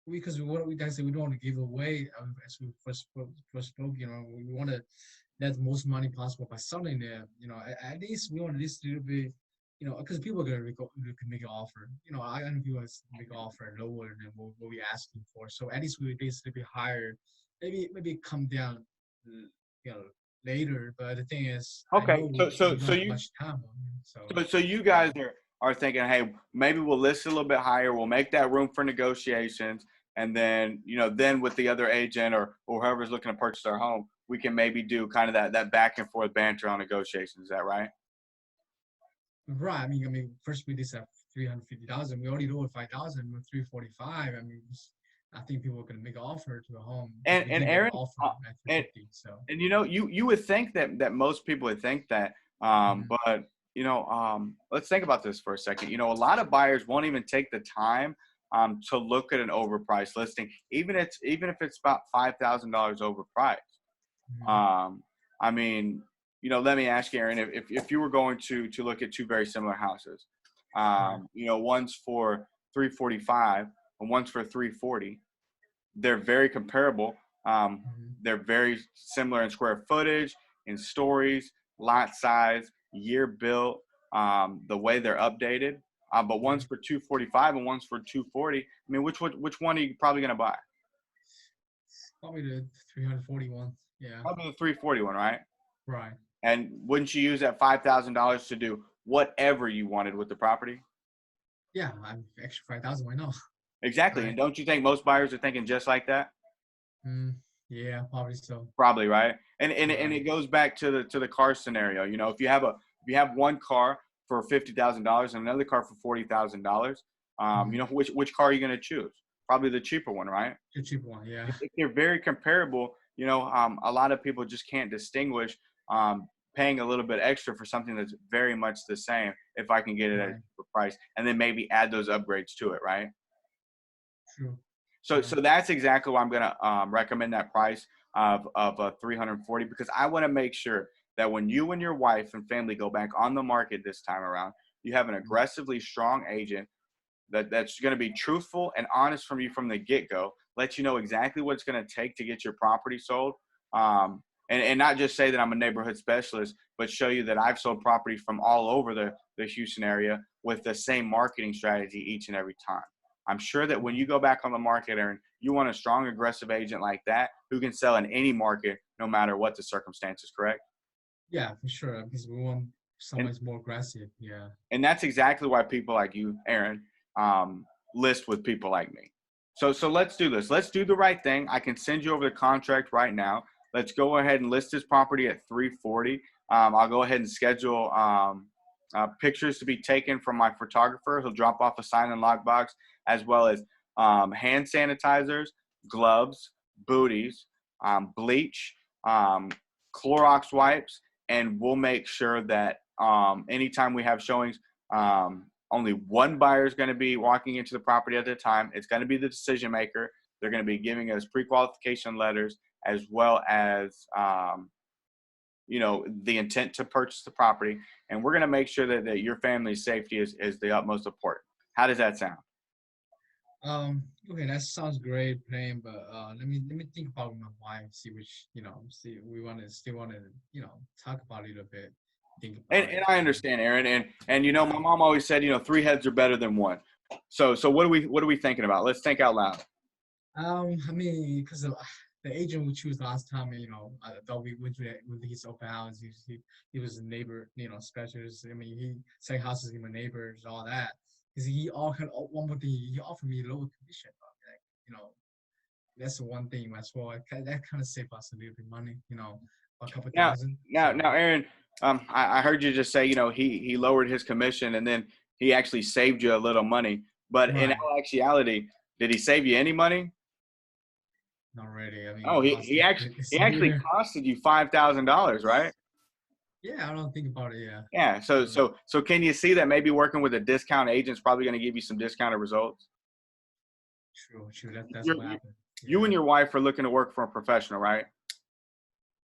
because we don't want to give away, as we first spoke. We want to net the most money possible by selling it. At least we want at least a little bit. Because people are gonna make an offer. I know people make an offer lower than what we're asking for. So at least we at least a bit higher. Maybe come down, later. But the thing is, okay. So you guys are thinking, hey, maybe we'll list a little bit higher. We'll make that room for negotiations, and then then with the other agent or whoever's looking to purchase our home, we can maybe do kind of that back and forth banter on negotiations. Is that right? Right. I mean, first we did have 350,000. We already know 5,000 with 345. I mean, I think people are going to make an offer to a home. And Aaron, so. And you would think that most people would think that, but let's think about this for a second. A lot of buyers won't even take the time to look at an overpriced listing, even if it's about $5,000 overpriced. Mhm. Um, I mean, let me ask you, Aaron, if you were going to look at two very similar houses, Right. one's for 345 and one's for 340. They're very comparable. Um, Mhm. they're very similar in square footage, in stories, lot size, year built, the way they're updated. But one's Mhm. for 245 and one's for 240. I mean, which one are you probably going to buy? Probably the 341. Yeah. Probably the 340 one, right? Right. And wouldn't you use that $5,000 to do whatever you wanted with the property? Yeah. I'm extra 5,000. Why not? Exactly. Right. And don't you think most buyers are thinking just like that? Mm, yeah. Probably so. Probably, right? And Right. it goes back to the car scenario. If you have one car for $50,000 and another car for $40,000, Mm-hmm. which car are you going to choose? Probably the cheaper one, right? The cheap one. Yeah. If they're very comparable, a lot of people just can't distinguish paying a little bit extra for something that's very much the same if I can get it at a Right. cheaper price, and then maybe add those upgrades to it, right? True. So Yeah. so that's exactly why I'm gonna recommend that price of 340, because I want to make sure that when you and your wife and family go back on the market this time around, you have an Mhm. aggressively strong agent that's going to be truthful and honest from you from the get-go, let you know exactly what it's going to take to get your property sold, and not just say that I'm a neighborhood specialist, but show you that I've sold properties from all over the Houston area with the same marketing strategy each and every time. I'm sure that when you go back on the market, Aaron, you want a strong, aggressive agent like that who can sell in any market no matter what the circumstances, correct? Yeah, for sure. Because we want And someone who's more aggressive. Yeah. and that's exactly why people like you, Aaron, um, list with people like me. So let's do this. Let's do the right thing. I can send you over the contract right now. Let's go ahead and list this property at 340. I'll go ahead and schedule pictures to be taken from my photographer. He'll drop off a sign and lock box, as well as hand sanitizers, gloves, booties, bleach, um, Clorox wipes, and we'll make sure that anytime we have showings, only one buyer is going to be walking into the property at a time. It's going to be the decision maker. They're going to be giving us pre-qualification letters, as well as the intent to purchase the property. And we're going to make sure that your family's safety is the utmost important. How does that sound? Okay, that sounds great, plan, but let me think about my wife, see which, see we want to talk about it a little bit, think And, about and it. I understand, Aaron. And my Right. mom always said, three heads are better than one. So what are we thinking about? Let's think out loud. I mean, because the agent we choose last time, I thought we went to with his open house. He was a neighbor, specialist. I mean, he selling houses to my neighbors, all that. Because he all kind of one more thing, he offered me lower commission, but like, that's the one thing as well. That kind of saved us a little bit money, a couple Now, thousand. now, So now, Aaron, I heard you just say, he lowered his commission and then he actually saved you a little money. But in right, all actuality, did he save you any money? not really. I mean, Oh, it he cost he me actually this he actually year. costed you $5,000, right? Yeah, I don't think about it. Yeah, Yeah. So true, so so can you see that maybe working with a discount agent is probably going to give you some discounted results? true. That's You're, what you happened. you and Yeah, your wife are looking to work for a professional, right?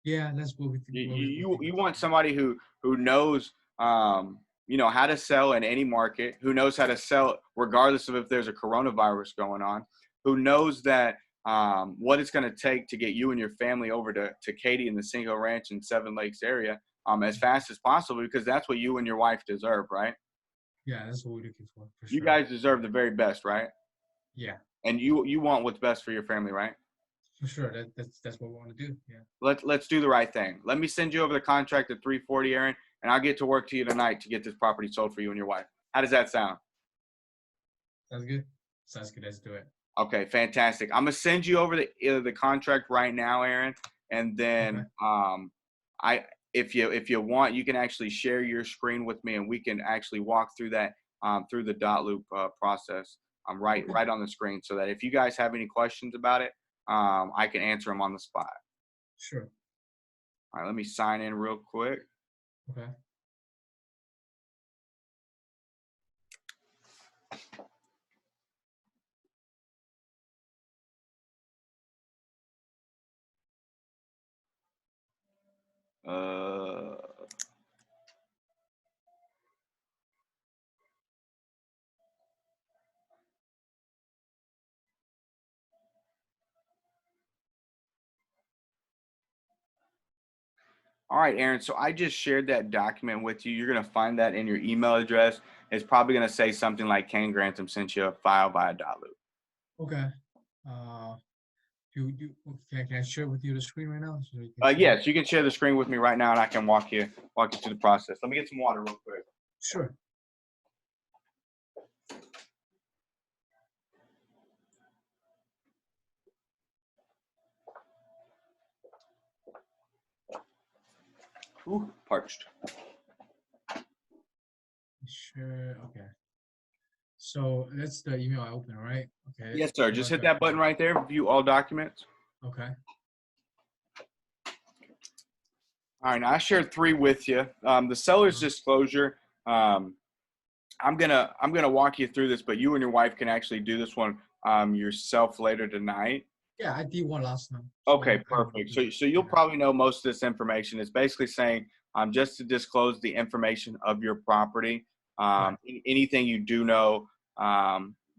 yeah, that's what we You think. What we you, think. you want somebody who knows how to sell in any market, who knows how to sell regardless of if there's a coronavirus going on, who knows that what it's going to take to get you and your family over to Katy and the Cinco Ranch and Seven Lakes area as Mhm. fast as possible, because that's what you and your wife deserve, right? Yeah, that's what we're looking for You sure. guys deserve the very best, right? Yeah, And you want what's best for your family, right? for sure. That's what we want to do. Yeah, Let's do the right thing. Let me send you over the contract at 340, Aaron, and I'll get to work to you tonight to get this property sold for you and your wife. How does that sound? sounds good. Sounds good. Let's do it. Okay, fantastic. I'm gonna send you over the contract right now, Aaron, and Okay. then I if you want, you can actually share your screen with me, and we can actually walk through that through the dot loop process right Okay. right on the screen, so that if you guys have any questions about it, I can answer them on the spot. Sure. All right, let me sign in real quick. Okay. All right, Aaron. So I just shared that document with you. You're going to find that in your email address. It's probably going to say something like Cain Grantham sent you a file via Dotloop. Okay. Uh, can I share with you the screen right now so you can see? Yes, you can share the screen with me right now, and I can walk you through the process. Let me get some water real quick. Sure. Ooh, parched. Sure. Okay. So that's the email I opened, right? Okay. Yes, sir. Just hit that button right there. View all documents. Okay. All right. Now I shared 3 with you. The seller's disclosure. I'm gonna walk you through this, but you and your wife can actually do this one yourself later tonight. Yeah, I did one last time. Okay, perfect. So you'll probably know most of this information. It's basically saying just to disclose the information of your property. Anything you do know,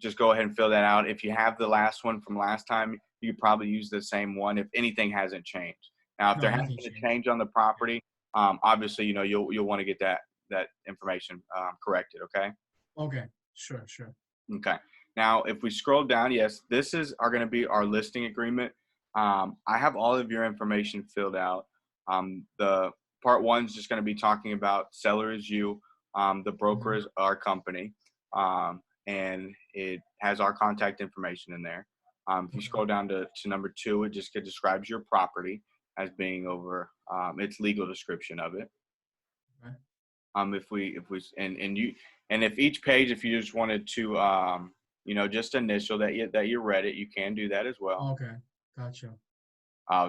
just go ahead and fill that out. If you have the last one from last time, you could probably use the same one if anything hasn't changed. Now, if there has been a change on the property, obviously, you'll want to get that information corrected. Okay. Okay. Sure. Okay. Now, if we scroll down, yes, this is going to be our listing agreement. I have all of your information filled out. The part 1 is just going to be talking about seller is you, the broker is our company, and it has our contact information in there. If you scroll down to number 2, it just describes your property as being over its legal description of it. Okay. If each page, if you just wanted to, just initial that you read it, you can do that as well. Okay. Gotcha.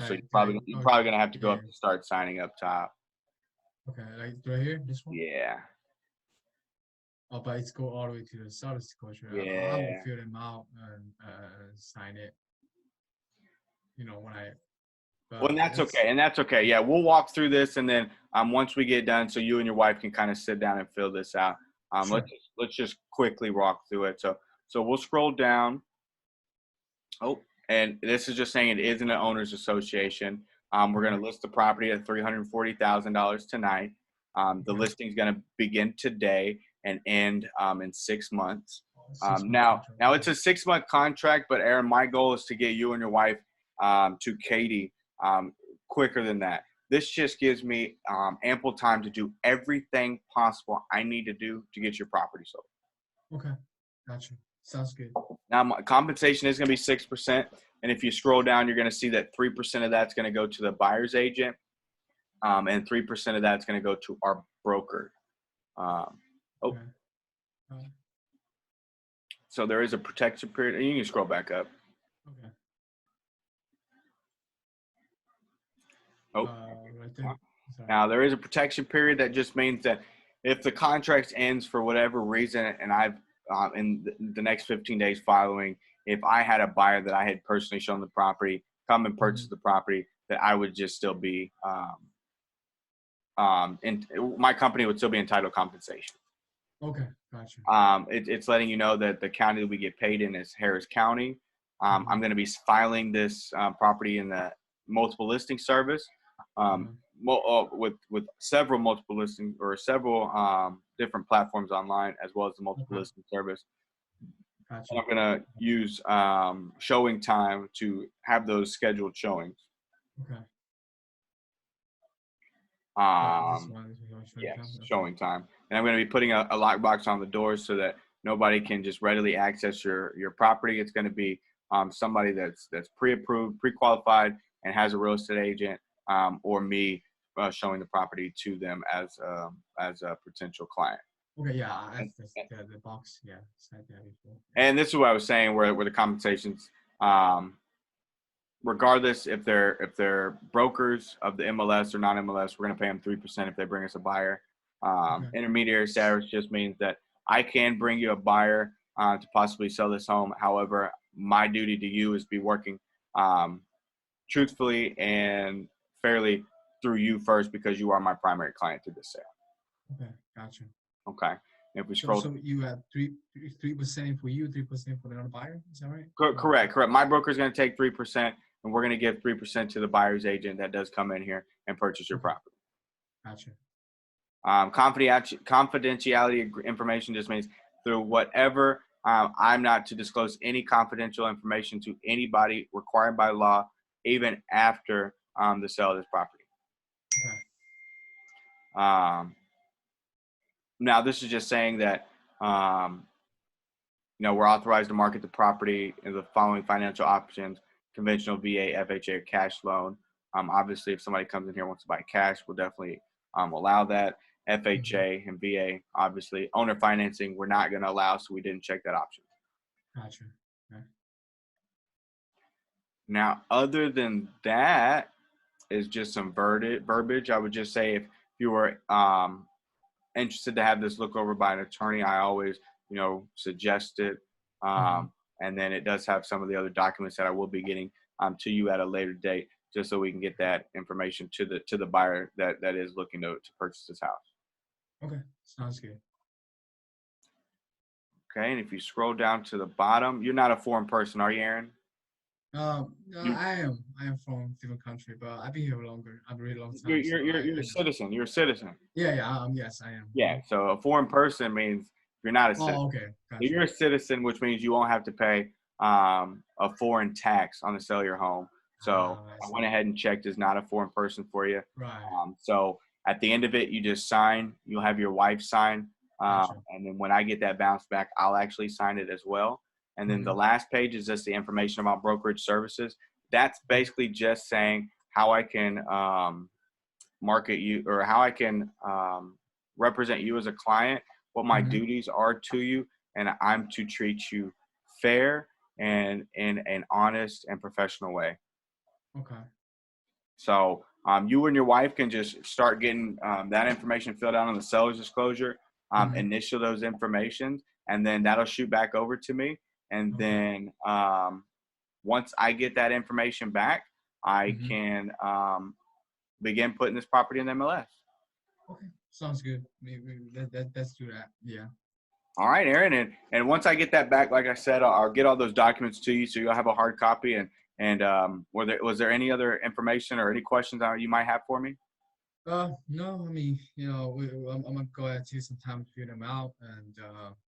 So you're probably gonna have to go up to start signing up top. Okay, like right here, this one. Yeah. Oh, but it's go all the way to the seller disclosure. I will fill them out and sign it. When I. Well, and that's okay. Yeah, we'll walk through this, and then once we get done, so you and your wife can kind of sit down and fill this out. Sure. Let's just quickly walk through it. So we'll scroll down. Oh, and this is just saying it is an owners association. We're going to list the property at $340,000 tonight. The listing is going to begin today and end in 6 months. Now it's a 6-month contract, but Aaron, my goal is to get you and your wife to Katie quicker than that. This just gives me ample time to do everything possible I need to do to get your property sold. Okay, gotcha. Sounds good. Now, my compensation is going to be 6%, and if you scroll down, you're going to see that 3% of that's going to go to the buyer's agent, and 3% of that's going to go to our broker. Okay. So there is a protection period. You can scroll back up. Okay. Right there. Now there is a protection period. That just means that if the contract ends for whatever reason, and I've in the next 15 days following, if I had a buyer that I had personally shown the property, come and purchase the property, that I would just still be, and my company would still be entitled compensation. Okay, gotcha. It's letting you know that the county that we get paid in is Harris County. I'm going to be filing this property in the multiple listing service. With several multiple listings or several different platforms online, as well as the multiple listing service. Gotcha. And I'm going to use showing time to have those scheduled showings. Okay. Yes, showing time. And I'm going to be putting a lockbox on the doors so that nobody can just readily access your property. It's going to be somebody that's pre-approved, pre-qualified, and has a real estate agent, or me showing the property to them as a potential client. Okay, yeah, the box, yeah, said that before. And this is what I was saying, where the compensations, regardless if they're brokers of the MLS or non-MLS, we're going to pay them 3% if they bring us a buyer. Intermediary status just means that I can bring you a buyer to possibly sell this home. However, my duty to you is be working truthfully and fairly through you first because you are my primary client to this sale. Okay, gotcha. Okay. And if we So scroll, you have 3% for you, 3% for the other buyer. Is that right? correct. My broker is going to take 3%, and we're going to give 3% to the buyer's agent that does come in here and purchase your Okay, property. gotcha. Confidentiality information just means through whatever. I'm not to disclose any confidential information to anybody required by law, even after the sale of this property. Okay. Now, this is just saying that we're authorized to market the property in the following financial options: conventional, VA, FHA, or cash loan. Obviously, if somebody comes in here and wants to buy cash, we'll definitely allow that. FHA and VA, obviously. Owner financing, we're not going to allow, so we didn't check that option. Gotcha. Okay. Now, other than that, is just some verbiage. I would just say if you were interested to have this look over by an attorney, I always, suggest it. And then it does have some of the other documents that I will be getting to you at a later date, just so we can get that information to the buyer that is looking to purchase this house. Okay, sounds good. Okay, and if you scroll down to the bottom, you're not a foreign person, are you, Aaron? No, I am from a different country, but I've been here longer. I've been here a long time. You're a citizen. You're a citizen. Yeah. Yes, I am. Yeah. So a foreign person means you're not a citizen. Oh, okay. Gotcha. You're a citizen, which means you won't have to pay a foreign tax on the sale of your home. So I went ahead and checked is not a foreign person for you. Right. So at the end of it, you just sign. You'll have your wife sign. Gotcha. And then when I get that bounce back, I'll actually sign it as well. And then the last page is just the information about brokerage services. That's basically just saying how I can market you, or how I can represent you as a client, what my duties are to you, and I'm to treat you fair and in an honest and professional way. Okay. So you and your wife can just start getting that information filled out on the seller's disclosure, initial those information, and then that'll shoot back over to me. And then once I get that information back, I can begin putting this property in MLS. Okay, sounds good. Let's do that. Yeah. All right, Aaron. And once I get that back, like I said, I'll get all those documents to you, so you'll have a hard copy. And was there any other information or any questions that you might have for me? No, I mean, I'm gonna go ahead and take some time to figure them out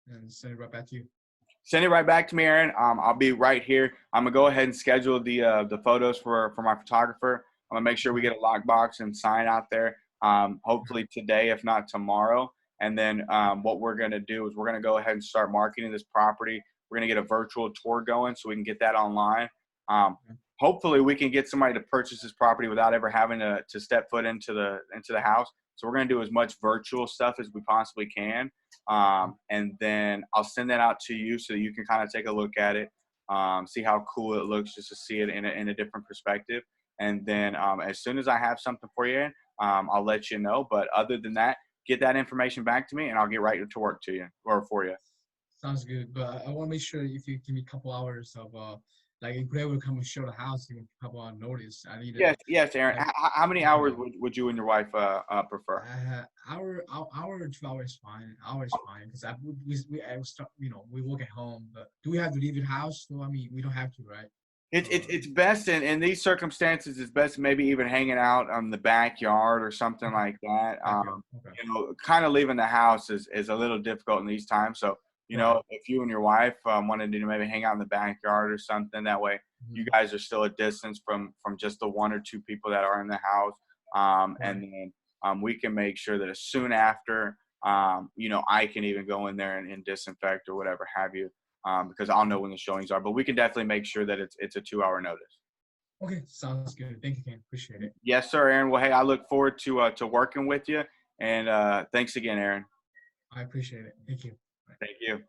and send it right back to you. Send it right back to me, Aaron. I'll be right here. I'm gonna go ahead and schedule the photos for my photographer. I'm gonna make sure we get a lockbox and sign out there. Hopefully today, if not tomorrow. And then what we're gonna do is we're gonna go ahead and start marketing this property. We're gonna get a virtual tour going so we can get that online. Hopefully we can get somebody to purchase this property without ever having to step foot into the house. So we're gonna do as much virtual stuff as we possibly can. And then I'll send that out to you so you can kind of take a look at it, see how cool it looks, just to see it in a different perspective. And then as soon as I have something for you, I'll let you know. But other than that, get that information back to me and I'll get right to work to you or for you. Sounds good. But I want to make sure if you give me a couple hours of like if Greg will come and show the house, you can a couple hours notice. I need Yes, Aaron. Like, how many hours would you and your wife prefer? Hour or 2 hours fine. Hour is fine because I start, we work at home. But do we have to leave the house? No, I mean we don't have to, right? It's best in these circumstances. It's best maybe even hanging out on the backyard or something like that. Kind of leaving the house is a little difficult in these times. So if you and your wife wanted to maybe hang out in the backyard or something, that way you guys are still a distance from just the one or two people that are in the house. And then we can make sure that as soon after, I can even go in there and disinfect or whatever have you. Because I'll know when the showings are, but we can definitely make sure that it's a 2 hour notice. Okay, sounds good. Thank you, Ken. Appreciate it. Yes, sir, Aaron. Well, hey, I look forward to working with you, and thanks again, Aaron. I appreciate it. Thank you. Thank you.